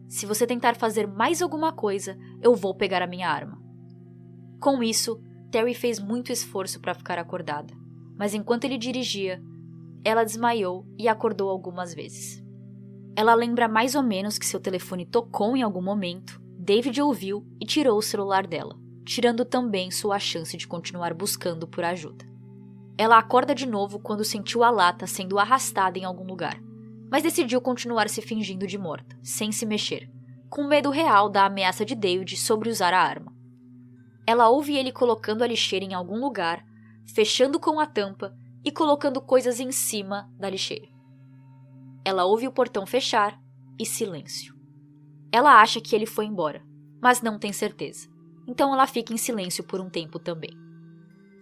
se você tentar fazer mais alguma coisa, eu vou pegar a minha arma. Com isso, Terry fez muito esforço para ficar acordada, mas enquanto ele dirigia, ela desmaiou e acordou algumas vezes. Ela lembra mais ou menos que seu telefone tocou em algum momento, David ouviu e tirou o celular dela, tirando também sua chance de continuar buscando por ajuda. Ela acorda de novo quando sentiu a lata sendo arrastada em algum lugar, mas decidiu continuar se fingindo de morta, sem se mexer, com medo real da ameaça de David sobre usar a arma. Ela ouve ele colocando a lixeira em algum lugar, fechando com a tampa e colocando coisas em cima da lixeira. Ela ouve o portão fechar e silêncio. Ela acha que ele foi embora, mas não tem certeza. Então ela fica em silêncio por um tempo também.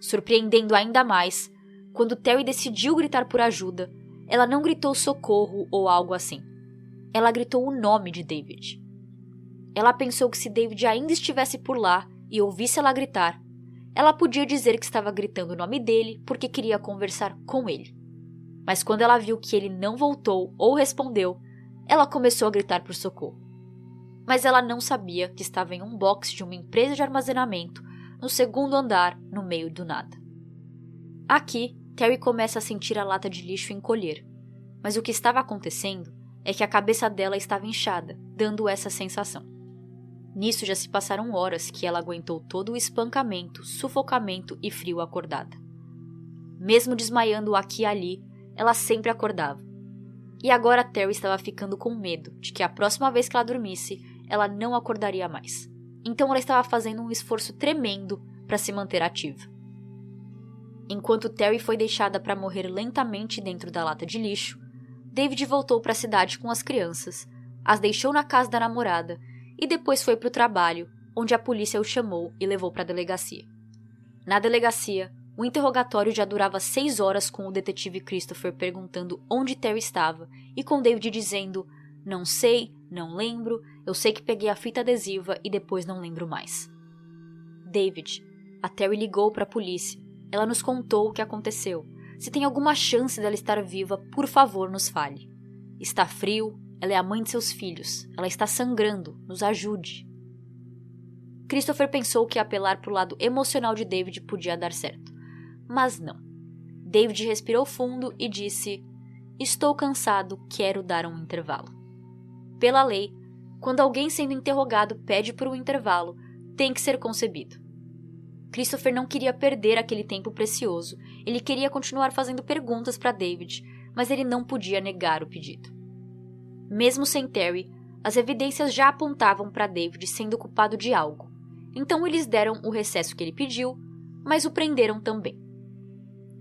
Surpreendendo ainda mais, quando Terry decidiu gritar por ajuda, ela não gritou socorro ou algo assim. Ela gritou o nome de David. Ela pensou que se David ainda estivesse por lá e ouvisse ela gritar, ela podia dizer que estava gritando o nome dele porque queria conversar com ele. Mas quando ela viu que ele não voltou ou respondeu, ela começou a gritar por socorro. Mas ela não sabia que estava em um box de uma empresa de armazenamento, no segundo andar, no meio do nada. Aqui, Terry começa a sentir a lata de lixo encolher, mas o que estava acontecendo é que a cabeça dela estava inchada, dando essa sensação. Nisso já se passaram horas que ela aguentou todo o espancamento, sufocamento e frio acordada. Mesmo desmaiando aqui e ali, ela sempre acordava. E agora Terry estava ficando com medo de que a próxima vez que ela dormisse, ela não acordaria mais. Então ela estava fazendo um esforço tremendo para se manter ativa. Enquanto Terry foi deixada para morrer lentamente dentro da lata de lixo, David voltou para a cidade com as crianças, as deixou na casa da namorada e depois foi para o trabalho, onde a polícia o chamou e levou para a delegacia. Na delegacia, O interrogatório já durava 6 horas com o detetive Christopher perguntando onde Terry estava e com David dizendo: "Não sei, não lembro, eu sei que peguei a fita adesiva e depois não lembro mais." "David, a Terry ligou para a polícia. Ela nos contou o que aconteceu. Se tem alguma chance dela estar viva, por favor, nos fale. Está frio, ela é a mãe de seus filhos, ela está sangrando, nos ajude." Christopher pensou que apelar para o lado emocional de David podia dar certo. Mas não. David respirou fundo e disse: "Estou cansado, quero dar um intervalo." Pela lei, quando alguém sendo interrogado pede por um intervalo, tem que ser concebido. Christopher não queria perder aquele tempo precioso, ele queria continuar fazendo perguntas para David, mas ele não podia negar o pedido. Mesmo sem Terry, as evidências já apontavam para David sendo culpado de algo, então eles deram o recesso que ele pediu, mas o prenderam também.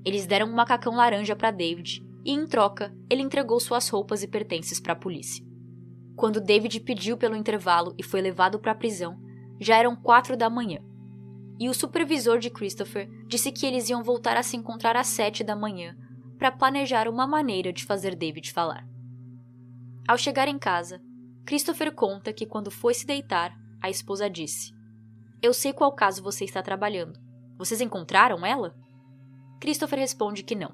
Eles deram um macacão laranja para David e, em troca, ele entregou suas roupas e pertences para a polícia. Quando David pediu pelo intervalo e foi levado para a prisão, já eram 4 da manhã. E o supervisor de Christopher disse que eles iam voltar a se encontrar às 7 da manhã para planejar uma maneira de fazer David falar. Ao chegar em casa, Christopher conta que quando foi se deitar, a esposa disse: "Eu sei qual caso você está trabalhando. Vocês encontraram ela?" Christopher responde que não.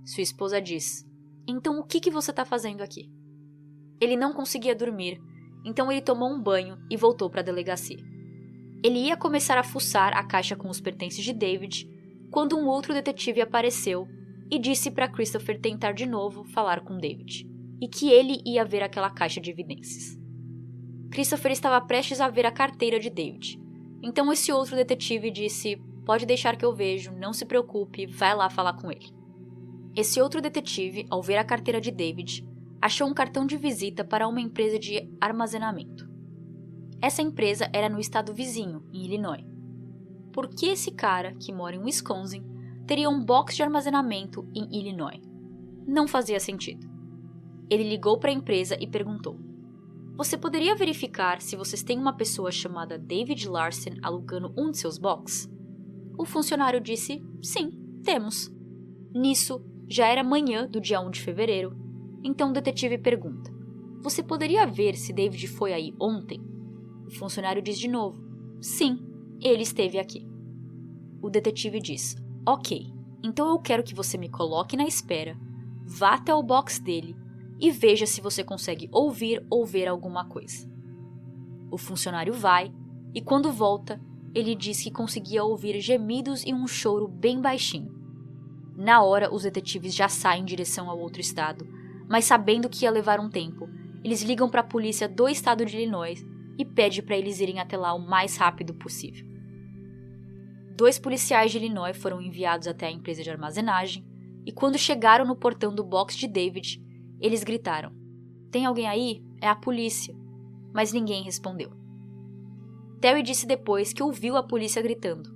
Sua esposa diz: "Então o que você está fazendo aqui?" Ele não conseguia dormir, então ele tomou um banho e voltou para a delegacia. Ele ia começar a fuçar a caixa com os pertences de David, quando um outro detetive apareceu e disse para Christopher tentar de novo falar com David, e que ele ia ver aquela caixa de evidências. Christopher estava prestes a ver a carteira de David, então esse outro detetive disse: "Pode deixar que eu vejo, não se preocupe, vai lá falar com ele." Esse outro detetive, ao ver a carteira de David, achou um cartão de visita para uma empresa de armazenamento. Essa empresa era no estado vizinho, em Illinois. Por que esse cara, que mora em Wisconsin, teria um box de armazenamento em Illinois? Não fazia sentido. Ele ligou para a empresa e perguntou: "Você poderia verificar se vocês têm uma pessoa chamada David Larson alugando um de seus boxes?" O funcionário disse: "Sim, temos." Nisso, já era manhã do dia 1 de fevereiro, então o detetive pergunta: "Você poderia ver se David foi aí ontem?" O funcionário diz de novo: "Sim, ele esteve aqui." O detetive diz: "Ok, então eu quero que você me coloque na espera, vá até o box dele e veja se você consegue ouvir ou ver alguma coisa." O funcionário vai e, quando volta, ele diz que conseguia ouvir gemidos e um choro bem baixinho. Na hora, os detetives já saem em direção ao outro estado, mas sabendo que ia levar um tempo, eles ligam para a polícia do estado de Illinois e pedem para eles irem até lá o mais rápido possível. 2 policiais de Illinois foram enviados até a empresa de armazenagem e, quando chegaram no portão do box de David, eles gritaram: "Tem alguém aí? É a polícia." Mas ninguém respondeu. Terry disse depois que ouviu a polícia gritando,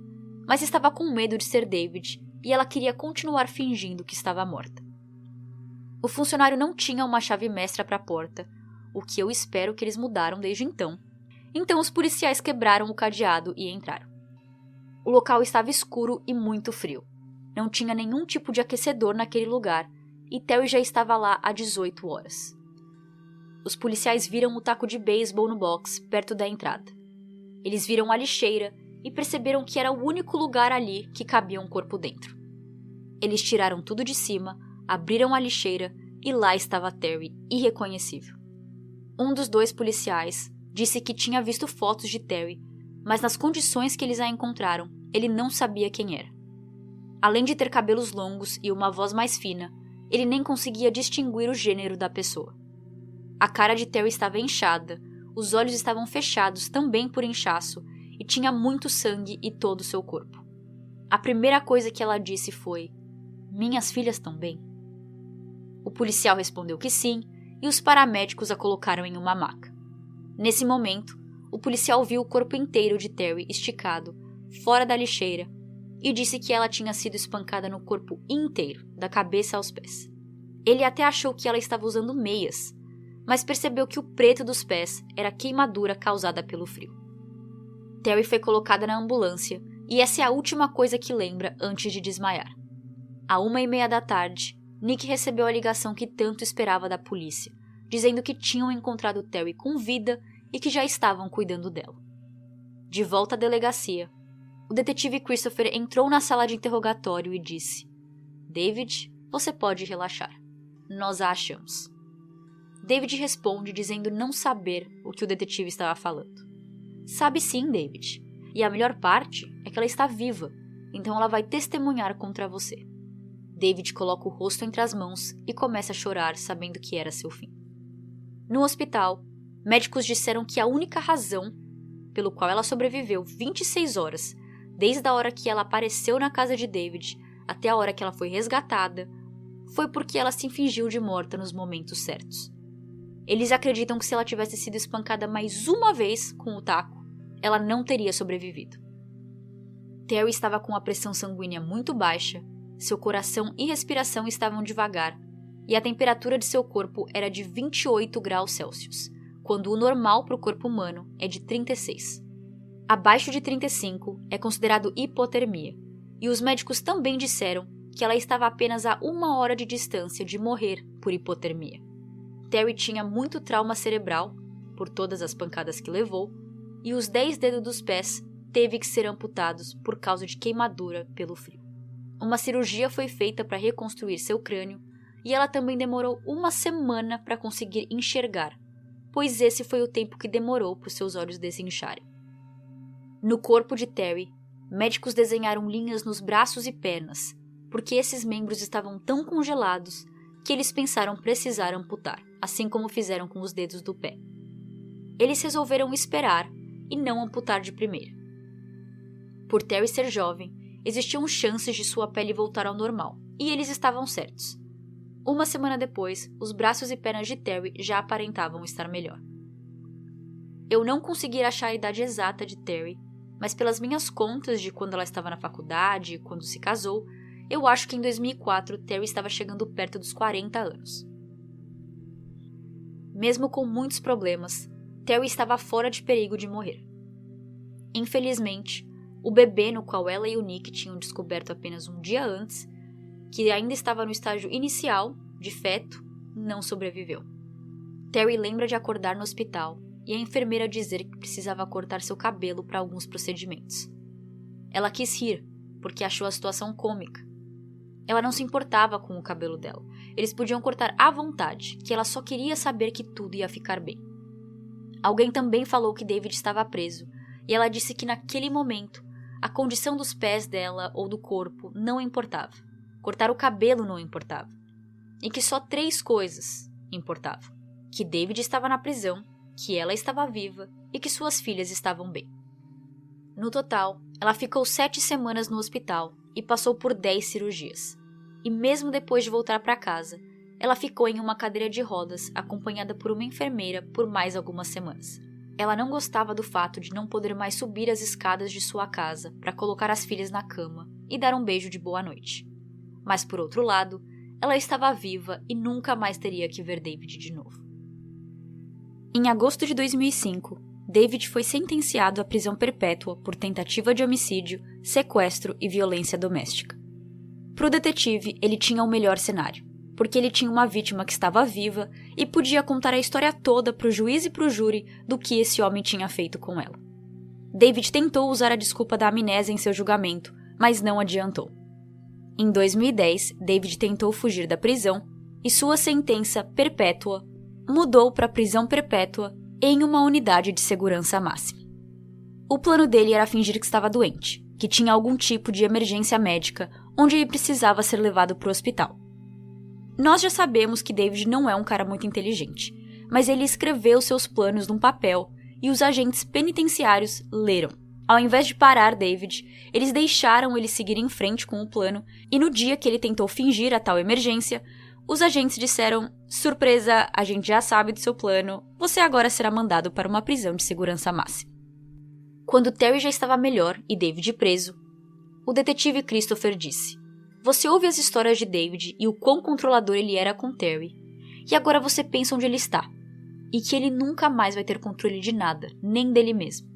mas estava com medo de ser David e ela queria continuar fingindo que estava morta. O funcionário não tinha uma chave mestra para a porta, o que eu espero que eles mudaram desde então. Então os policiais quebraram o cadeado e entraram. O local estava escuro e muito frio. Não tinha nenhum tipo de aquecedor naquele lugar e Terry já estava lá há 18 horas. Os policiais viram o taco de beisebol no box, perto da entrada. Eles viram a lixeira e perceberam que era o único lugar ali que cabia um corpo dentro. Eles tiraram tudo de cima, abriram a lixeira e lá estava Terry, irreconhecível. Um dos 2 policiais disse que tinha visto fotos de Terry, mas nas condições que eles a encontraram, ele não sabia quem era. Além de ter cabelos longos e uma voz mais fina, ele nem conseguia distinguir o gênero da pessoa. A cara de Terry estava inchada, os olhos estavam fechados também por inchaço e tinha muito sangue em todo o seu corpo. A primeira coisa que ela disse foi: "Minhas filhas estão bem?" O policial respondeu que sim e os paramédicos a colocaram em uma maca. Nesse momento, o policial viu o corpo inteiro de Terry esticado, fora da lixeira, e disse que ela tinha sido espancada no corpo inteiro, da cabeça aos pés. Ele até achou que ela estava usando meias, mas percebeu que o preto dos pés era queimadura causada pelo frio. Terry foi colocada na ambulância E essa é a última coisa que lembra antes de desmaiar. À 1h30 da tarde, Nick recebeu a ligação que tanto esperava da polícia, dizendo que tinham encontrado Terry com vida e que já estavam cuidando dela. De volta à delegacia, o detetive Christopher entrou na sala de interrogatório e disse: "David, você pode relaxar. Nós a achamos." David responde dizendo não saber o que o detetive estava falando. "Sabe sim, David. E a melhor parte é que ela está viva, então ela vai testemunhar contra você." David coloca o rosto entre as mãos e começa a chorar, sabendo que era seu fim. No hospital, médicos disseram que a única razão pelo qual ela sobreviveu 26 horas, desde a hora que ela apareceu na casa de David até a hora que ela foi resgatada, foi porque ela se fingiu de morta nos momentos certos. Eles acreditam que se ela tivesse sido espancada mais uma vez com o taco, ela não teria sobrevivido. Terry estava com a pressão sanguínea muito baixa, seu coração e respiração estavam devagar, e a temperatura de seu corpo era de 28 graus Celsius, quando o normal para o corpo humano é de 36. Abaixo de 35 é considerado hipotermia, e os médicos também disseram que ela estava apenas a 1 hora de distância de morrer por hipotermia. Terry tinha muito trauma cerebral, por todas as pancadas que levou, e os 10 dedos dos pés teve que ser amputados por causa de queimadura pelo frio. Uma cirurgia foi feita para reconstruir seu crânio, e ela também demorou 1 semana para conseguir enxergar, pois esse foi o tempo que demorou para os seus olhos desincharem. No corpo de Terry, médicos desenharam linhas nos braços e pernas, porque esses membros estavam tão congelados que eles pensaram precisar amputar, assim como fizeram com os dedos do pé. Eles resolveram esperar e não amputar de primeira. Por Terry ser jovem, existiam chances de sua pele voltar ao normal, e eles estavam certos. 1 semana depois, os braços e pernas de Terry já aparentavam estar melhor. Eu não consegui achar a idade exata de Terry, mas pelas minhas contas de quando ela estava na faculdade e quando se casou, eu acho que em 2004 Terry estava chegando perto dos 40 anos. Mesmo com muitos problemas, Terry estava fora de perigo de morrer. Infelizmente, o bebê no qual ela e o Nick tinham descoberto apenas um dia antes, que ainda estava no estágio inicial de feto, não sobreviveu. Terry lembra de acordar no hospital e a enfermeira dizer que precisava cortar seu cabelo para alguns procedimentos. Ela quis rir, porque achou a situação cômica. Ela não se importava com o cabelo dela. Eles podiam cortar à vontade, que ela só queria saber que tudo ia ficar bem. Alguém também falou que David estava preso, e ela disse que naquele momento, a condição dos pés dela ou do corpo não importava. Cortar o cabelo não importava. E que só 3 coisas importavam. Que David estava na prisão, que ela estava viva e que suas filhas estavam bem. No total, ela ficou 7 semanas no hospital e passou por 10 cirurgias. E mesmo depois de voltar para casa, ela ficou em uma cadeira de rodas acompanhada por uma enfermeira por mais algumas semanas. Ela não gostava do fato de não poder mais subir as escadas de sua casa para colocar as filhas na cama e dar um beijo de boa noite. Mas por outro lado, ela estava viva e nunca mais teria que ver David de novo. Em agosto de 2005, David foi sentenciado à prisão perpétua por tentativa de homicídio, sequestro e violência doméstica. Para o detetive, ele tinha o melhor cenário, porque ele tinha uma vítima que estava viva e podia contar a história toda para o juiz e para o júri do que esse homem tinha feito com ela. David tentou usar a desculpa da amnésia em seu julgamento, mas não adiantou. Em 2010, David tentou fugir da prisão e sua sentença perpétua mudou para prisão perpétua em uma unidade de segurança máxima. O plano dele era fingir que estava doente, que tinha algum tipo de emergência médica onde ele precisava ser levado para o hospital. Nós já sabemos que David não é um cara muito inteligente, mas ele escreveu seus planos num papel e os agentes penitenciários leram. Ao invés de parar David, eles deixaram ele seguir em frente com o plano e no dia que ele tentou fingir a tal emergência, os agentes disseram: "Surpresa, a gente já sabe do seu plano, você agora será mandado para uma prisão de segurança máxima." Quando Terry já estava melhor e David preso, o detetive Christopher disse: "Você ouve as histórias de David e o quão controlador ele era com Terry, e agora você pensa onde ele está, e que ele nunca mais vai ter controle de nada, nem dele mesmo.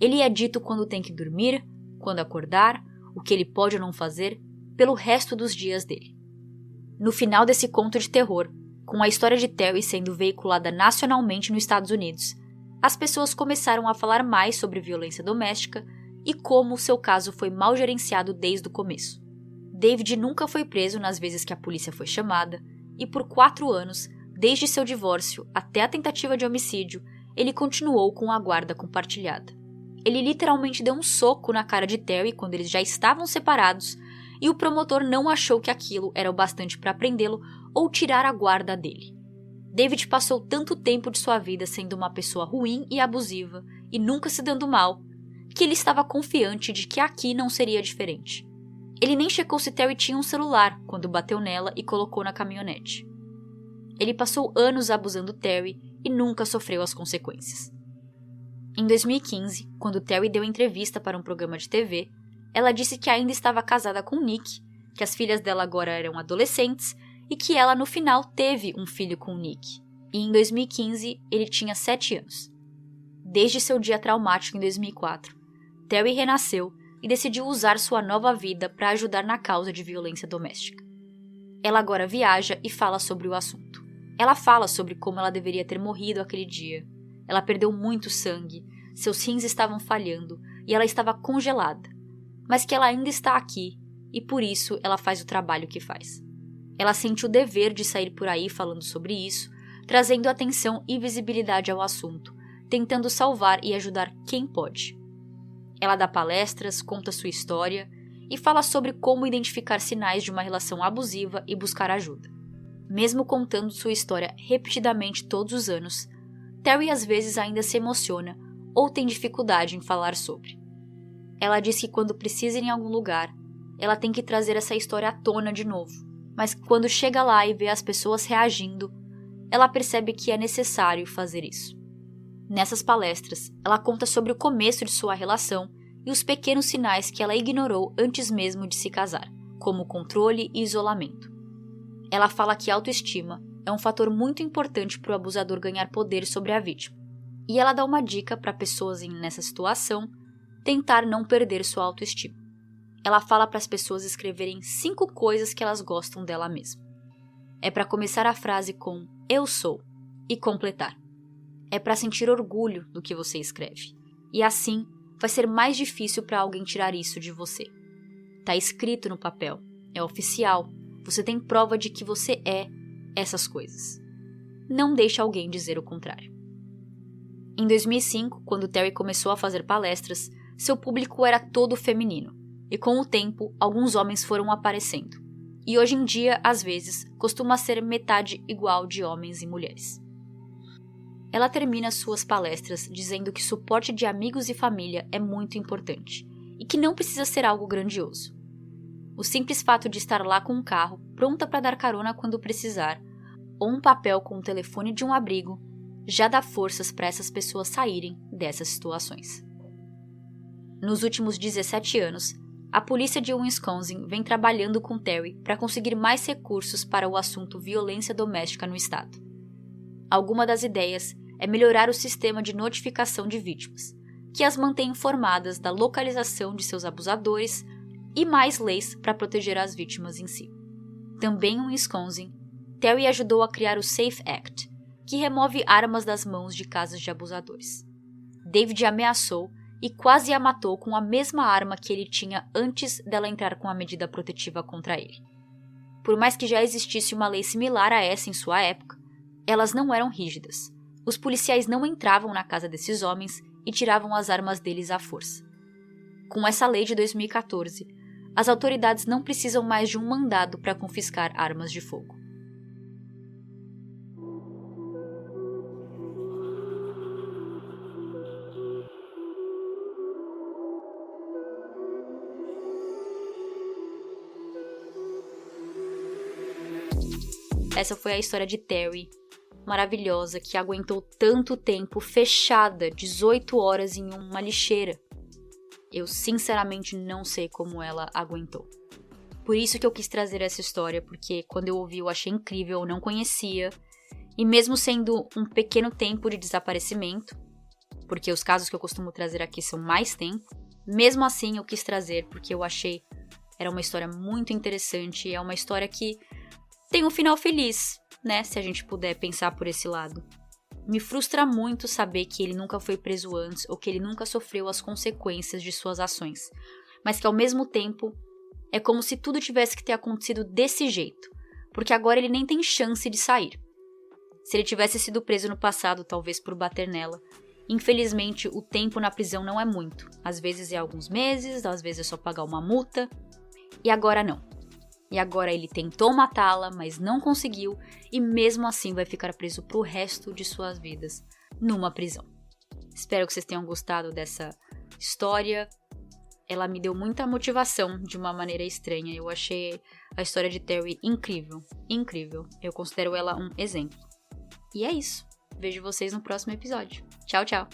Ele é dito quando tem que dormir, quando acordar, o que ele pode ou não fazer, pelo resto dos dias dele. No final desse conto de terror, com a história de Terry sendo veiculada nacionalmente nos Estados Unidos, as pessoas começaram a falar mais sobre violência doméstica e como o seu caso foi mal gerenciado desde o começo. David nunca foi preso nas vezes que a polícia foi chamada e por 4 anos, desde seu divórcio até a tentativa de homicídio, ele continuou com a guarda compartilhada. Ele literalmente deu um soco na cara de Terry quando eles já estavam separados e o promotor não achou que aquilo era o bastante para prendê-lo ou tirar a guarda dele. David passou tanto tempo de sua vida sendo uma pessoa ruim e abusiva e nunca se dando mal, que ele estava confiante de que aqui não seria diferente. Ele nem checou se Terry tinha um celular quando bateu nela e colocou na caminhonete. Ele passou anos abusando Terry e nunca sofreu as consequências. Em 2015, quando Terry deu entrevista para um programa de TV, ela disse que ainda estava casada com Nick, que as filhas dela agora eram adolescentes e que ela no final teve um filho com Nick. E em 2015 ele tinha 7 anos. Desde seu dia traumático em 2004, Terry renasceu e decidiu usar sua nova vida para ajudar na causa de violência doméstica. Ela agora viaja e fala sobre o assunto. Ela fala sobre como ela deveria ter morrido aquele dia. Ela perdeu muito sangue, seus rins estavam falhando e ela estava congelada. Mas que ela ainda está aqui e por isso ela faz o trabalho que faz. Ela sente o dever de sair por aí falando sobre isso, trazendo atenção e visibilidade ao assunto, tentando salvar e ajudar quem pode. Ela dá palestras, conta sua história e fala sobre como identificar sinais de uma relação abusiva e buscar ajuda. Mesmo contando sua história repetidamente todos os anos, Terry às vezes ainda se emociona ou tem dificuldade em falar sobre. Ela diz que quando precisa ir em algum lugar, ela tem que trazer essa história à tona de novo, mas quando chega lá e vê as pessoas reagindo, ela percebe que é necessário fazer isso. Nessas palestras, ela conta sobre o começo de sua relação e os pequenos sinais que ela ignorou antes mesmo de se casar, como controle e isolamento. Ela fala que autoestima é um fator muito importante para o abusador ganhar poder sobre a vítima, e ela dá uma dica para pessoas nessa situação tentar não perder sua autoestima. Ela fala para as pessoas escreverem 5 coisas que elas gostam dela mesma. É para começar a frase com "eu sou" e completar. É para sentir orgulho do que você escreve. E assim, vai ser mais difícil para alguém tirar isso de você. Tá escrito no papel, é oficial, você tem prova de que você é essas coisas. Não deixe alguém dizer o contrário. Em 2005, quando Terry começou a fazer palestras, seu público era todo feminino, e com o tempo, alguns homens foram aparecendo. E hoje em dia, às vezes, costuma ser metade igual de homens e mulheres. Ela termina suas palestras dizendo que suporte de amigos e família é muito importante, e que não precisa ser algo grandioso. O simples fato de estar lá com um carro, pronta para dar carona quando precisar, ou um papel com o telefone de um abrigo, já dá forças para essas pessoas saírem dessas situações. Nos últimos 17 anos, a polícia de Wisconsin vem trabalhando com Terry para conseguir mais recursos para o assunto violência doméstica no estado. Alguma das ideias é melhorar o sistema de notificação de vítimas, que as mantém informadas da localização de seus abusadores e mais leis para proteger as vítimas em si. Também em Wisconsin, Terry ajudou a criar o SAFE Act, que remove armas das mãos de casas de abusadores. David ameaçou e quase a matou com a mesma arma que ele tinha antes dela entrar com a medida protetiva contra ele. Por mais que já existisse uma lei similar a essa em sua época, elas não eram rígidas. Os policiais não entravam na casa desses homens e tiravam as armas deles à força. Com essa lei de 2014, as autoridades não precisam mais de um mandado para confiscar armas de fogo. Essa foi a história de Terry, maravilhosa, que aguentou tanto tempo fechada, 18 horas em uma lixeira. Eu sinceramente não sei como ela aguentou. Por isso que eu quis trazer essa história, porque quando eu ouvi eu achei incrível, eu não conhecia. E mesmo sendo um pequeno tempo de desaparecimento, porque os casos que eu costumo trazer aqui são mais tempo, Mesmo assim, eu quis trazer porque eu achei era uma história muito interessante, é uma história que tem um final feliz, né, se a gente puder pensar por esse lado. Me frustra muito saber que ele nunca foi preso antes ou que ele nunca sofreu as consequências de suas ações, mas que ao mesmo tempo é como se tudo tivesse que ter acontecido desse jeito, porque agora ele nem tem chance de sair. Se ele tivesse sido preso no passado, talvez por bater nela, infelizmente o tempo na prisão não é muito, às vezes é alguns meses, às vezes é só pagar uma multa, e agora não. E agora ele tentou matá-la, mas não conseguiu, e mesmo assim vai ficar preso pro resto de suas vidas, numa prisão. Espero que vocês tenham gostado dessa história. Ela me deu muita motivação de uma maneira estranha. Eu achei a história de Terry incrível, incrível. Eu considero ela um exemplo. E é isso. Vejo vocês no próximo episódio. Tchau, tchau!